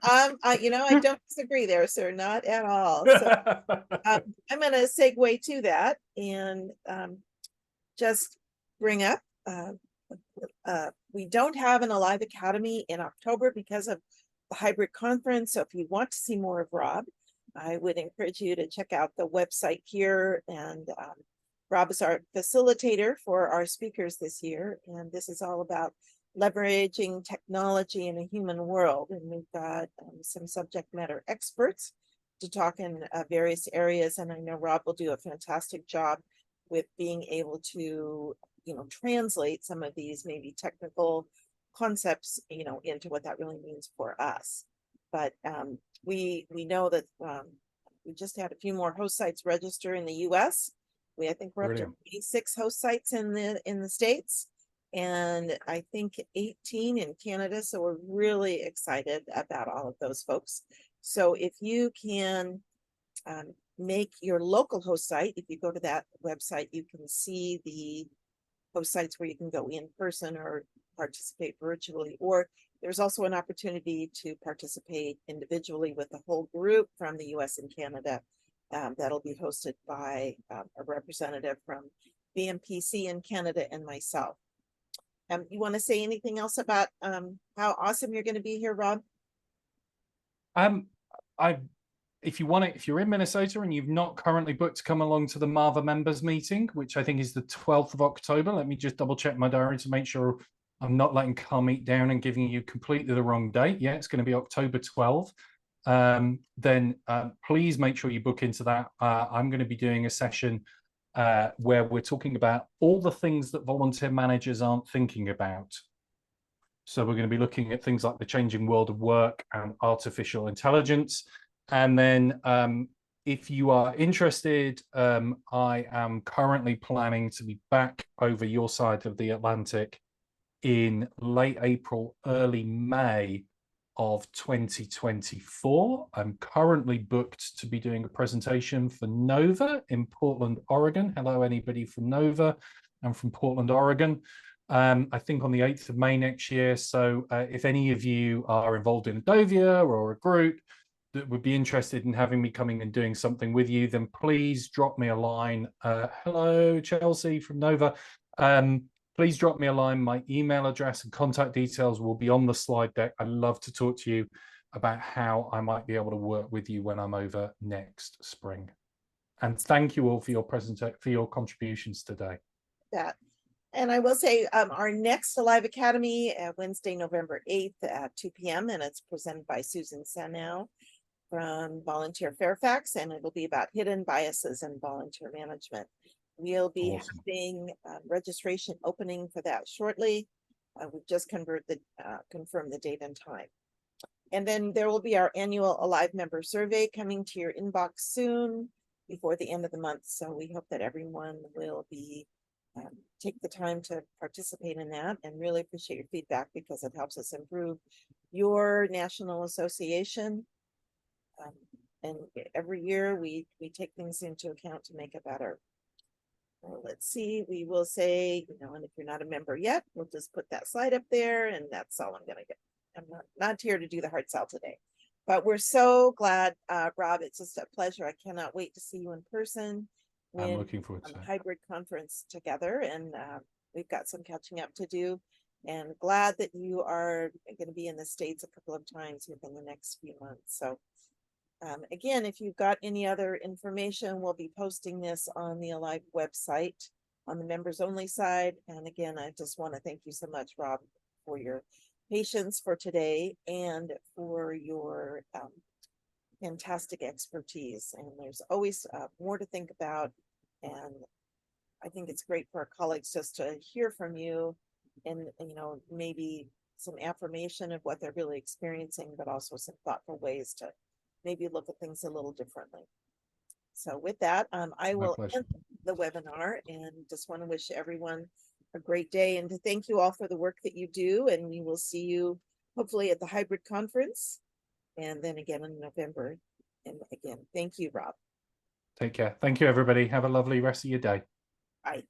[SPEAKER 2] I don't disagree there, sir, not at all. So I'm going to segue to that and just bring up we don't have an Alive Academy in October because of the hybrid conference. So if you want to see more of Rob, I would encourage you to check out the website here. And Rob is our facilitator for our speakers this year. And this is all about leveraging technology in a human world. And we've got some subject matter experts to talk in various areas. And I know Rob will do a fantastic job with being able to, translate some of these maybe technical concepts, into what that really means for us. But we know that we just had a few more host sites register in the US. I think we're up to 86 host sites in the States, and I think 18 in Canada. So we're really excited about all of those folks. So if you can make your local host site, if you go to that website, you can see the host sites where you can go in person or participate virtually, or there's also an opportunity to participate individually with the whole group from the US and Canada. That'll be hosted by a representative from BMPC in Canada and myself. You want to say anything else about how awesome you're going to be here, Rob?
[SPEAKER 1] If you're in Minnesota and you've not currently booked to come along to the MAVA members meeting, which I think is the 12th of October, let me just double check my diary to make sure I'm not letting Carl Meet down and giving you completely the wrong date. Yeah, it's going to be October 12th. Then please make sure you book into that. I'm going to be doing a session where we're talking about all the things that volunteer managers aren't thinking about. So we're going to be looking at things like the changing world of work and artificial intelligence. And then if you are interested, I am currently planning to be back over your side of the Atlantic in late April, early May of 2024. I'm currently booked to be doing a presentation for Nova in Portland, Oregon. Hello, anybody from Nova. I'm from Portland, Oregon. I think on the 8th of May next year. So if any of you are involved in a Dovia or a group that would be interested in having me coming and doing something with you, then please drop me a line. Hello, Chelsea from Nova. Please drop me a line. My email address and contact details will be on the slide deck. I'd love to talk to you about how I might be able to work with you when I'm over next spring. And thank you all for your contributions today.
[SPEAKER 2] That. And I will say our next Alive Academy, Wednesday, November 8th at 2 p.m. And it's presented by Susan Sanow from Volunteer Fairfax, and it'll be about hidden biases in volunteer management. We'll be having registration opening for that shortly. We've just confirmed the date and time. And then there will be our annual Alive member survey coming to your inbox soon before the end of the month. So we hope that everyone will be take the time to participate in that, and really appreciate your feedback because it helps us improve your national association. And every year we take things into account to make it better. Well, let's see, we will say, and if you're not a member yet, we'll just put that slide up there, and that's all I'm gonna get. I'm not here to do the hard sell today, but we're so glad, Rob, it's just a pleasure. I cannot wait to see you in person.
[SPEAKER 1] I'm looking forward to
[SPEAKER 2] a hybrid conference together, and we've got some catching up to do, and glad that you are going to be in the States a couple of times within the next few months. So again, if you've got any other information, we'll be posting this on the Alive website on the members only side. And again, I just want to thank you so much, Rob, for your patience for today and for your fantastic expertise. And there's always more to think about. And I think it's great for our colleagues just to hear from you and maybe some affirmation of what they're really experiencing, but also some thoughtful ways to maybe look at things a little differently. So with that, I will end the webinar and just want to wish everyone a great day and to thank you all for the work that you do. And we will see you hopefully at the hybrid conference and then again in November. And again, thank you, Rob.
[SPEAKER 1] Take care. Thank you, everybody. Have a lovely rest of your day.
[SPEAKER 2] Bye.